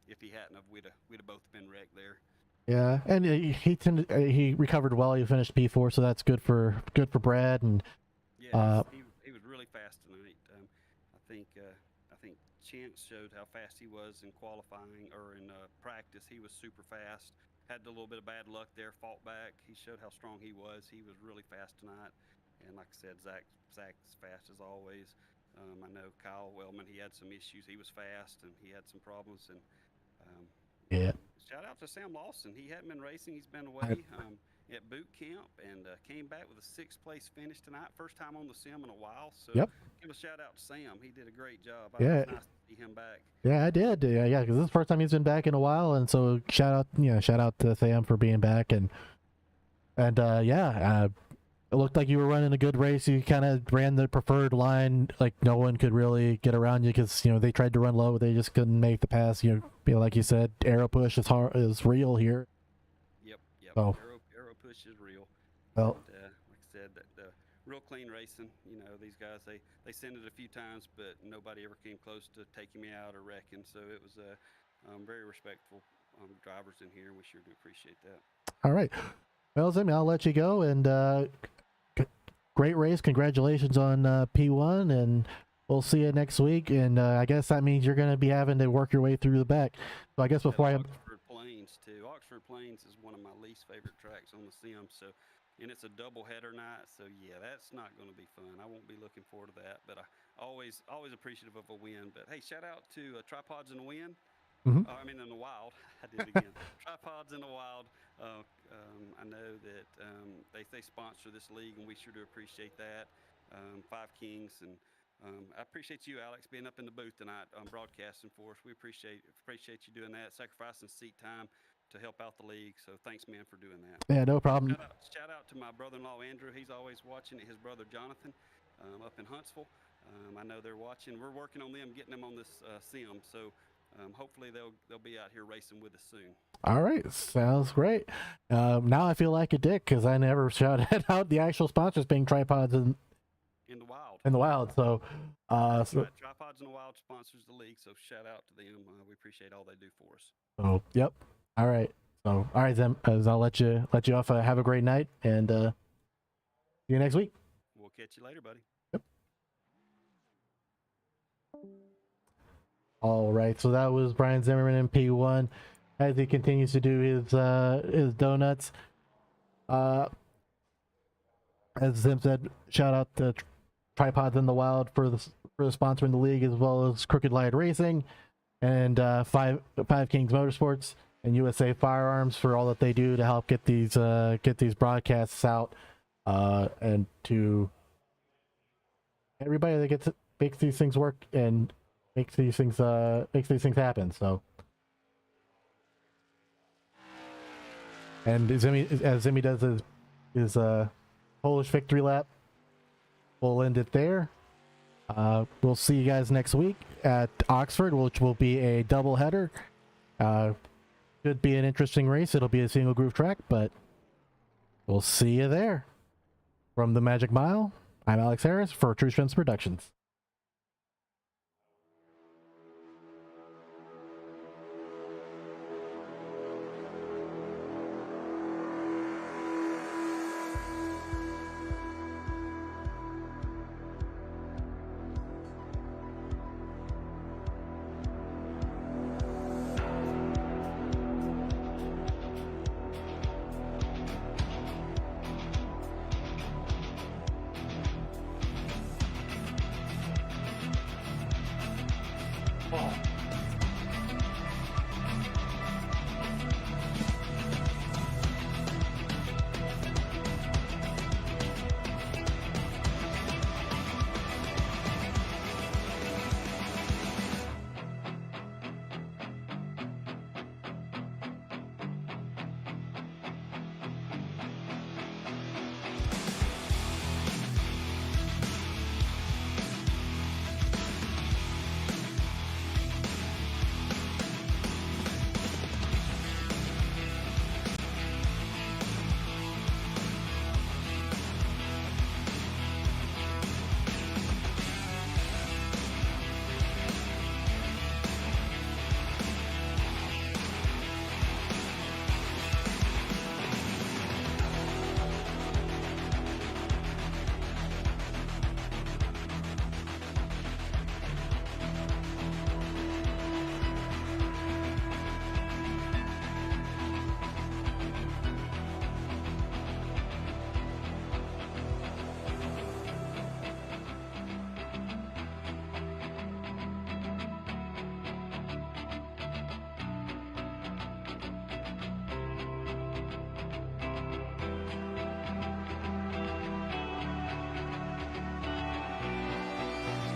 if he hadn't, we'd have both been wrecked there. Yeah, and he recovered well. He finished P4, so that's good for Brad. And yeah, he was really fast tonight. I think Chance showed how fast he was in qualifying or in practice. He was super fast. Had a little bit of bad luck there. Fought back. He showed how strong he was. He was really fast tonight. And like I said, Zach's fast as always. I know Kyle Wellman. He had some issues. He was fast and he had some problems. And yeah. Shout out to Sam Lawson. He hadn't been racing. He's been away at boot camp and came back with a 6th place finish tonight. First time on the sim in a while. So give a shout out to Sam. He did a great job. It was nice to see him back. Yeah, I did. Yeah, because this is the first time he's been back in a while, and so shout out to Sam for being back. And it looked like you were running a good race. You kind of ran the preferred line, like no one could really get around you because they tried to run low, they just couldn't make the pass. Like you said, aero push is real here. Yep. So, aero push is real. Well, and, like I said, real clean racing. You know, these guys, they sent it a few times, but nobody ever came close to taking me out or wrecking. So it was very respectful drivers in here, and we sure do appreciate that. All right. Well, Zimmy, I'll let you go, and great race. Congratulations on P1, and we'll see you next week. And I guess that means you're going to be having to work your way through the back. So I guess before Oxford Plains too. Oxford Plains is one of my least favorite tracks on the sim. So, and it's a double header night. So yeah, that's not going to be fun. I won't be looking forward to that. But I always appreciative of a win. But hey, shout out to Tripods in the Wind. I mean, in the wild. I did it again. Tripods in the Wild. I know that they sponsor this league, and we sure do appreciate that. Five Kings, and I appreciate you, Alex, being up in the booth tonight, broadcasting for us. We appreciate you doing that, sacrificing seat time to help out the league. So thanks, man, for doing that. Yeah, no problem. Shout out to my brother-in-law Andrew. He's always watching. His brother Jonathan, up in Huntsville. I know they're watching. We're working on them, getting them on this sim. So. Hopefully they'll be out here racing with us soon. All right, sounds great. Now I feel like a dick because I never shouted out the actual sponsors being Tripods in the Wild. In the Wild, so right. Tripods in the Wild sponsors the league, so shout out to them. We appreciate all they do for us. So yep. All right. So all right, Zim, I'll let you off. Have a great night, and see you next week. We'll catch you later, buddy. Yep. All right, so that was Brian Zimmerman in P1 as he continues to do his donuts. As Zim said, shout out to Tripods in the Wild for sponsoring the league, as well as Crooked Light Racing and Five Kings Motorsports and USA Firearms for all that they do to help get these broadcasts out, and to everybody that makes these things work and makes these things happen. So, and as Zimmy does his Polish victory lap, we'll end it there. We'll see you guys next week at Oxford, which will be a double header. Should be an interesting race. It'll be a single groove track, but we'll see you there. From the Magic Mile, I'm Alex Harris for True Strengths Productions.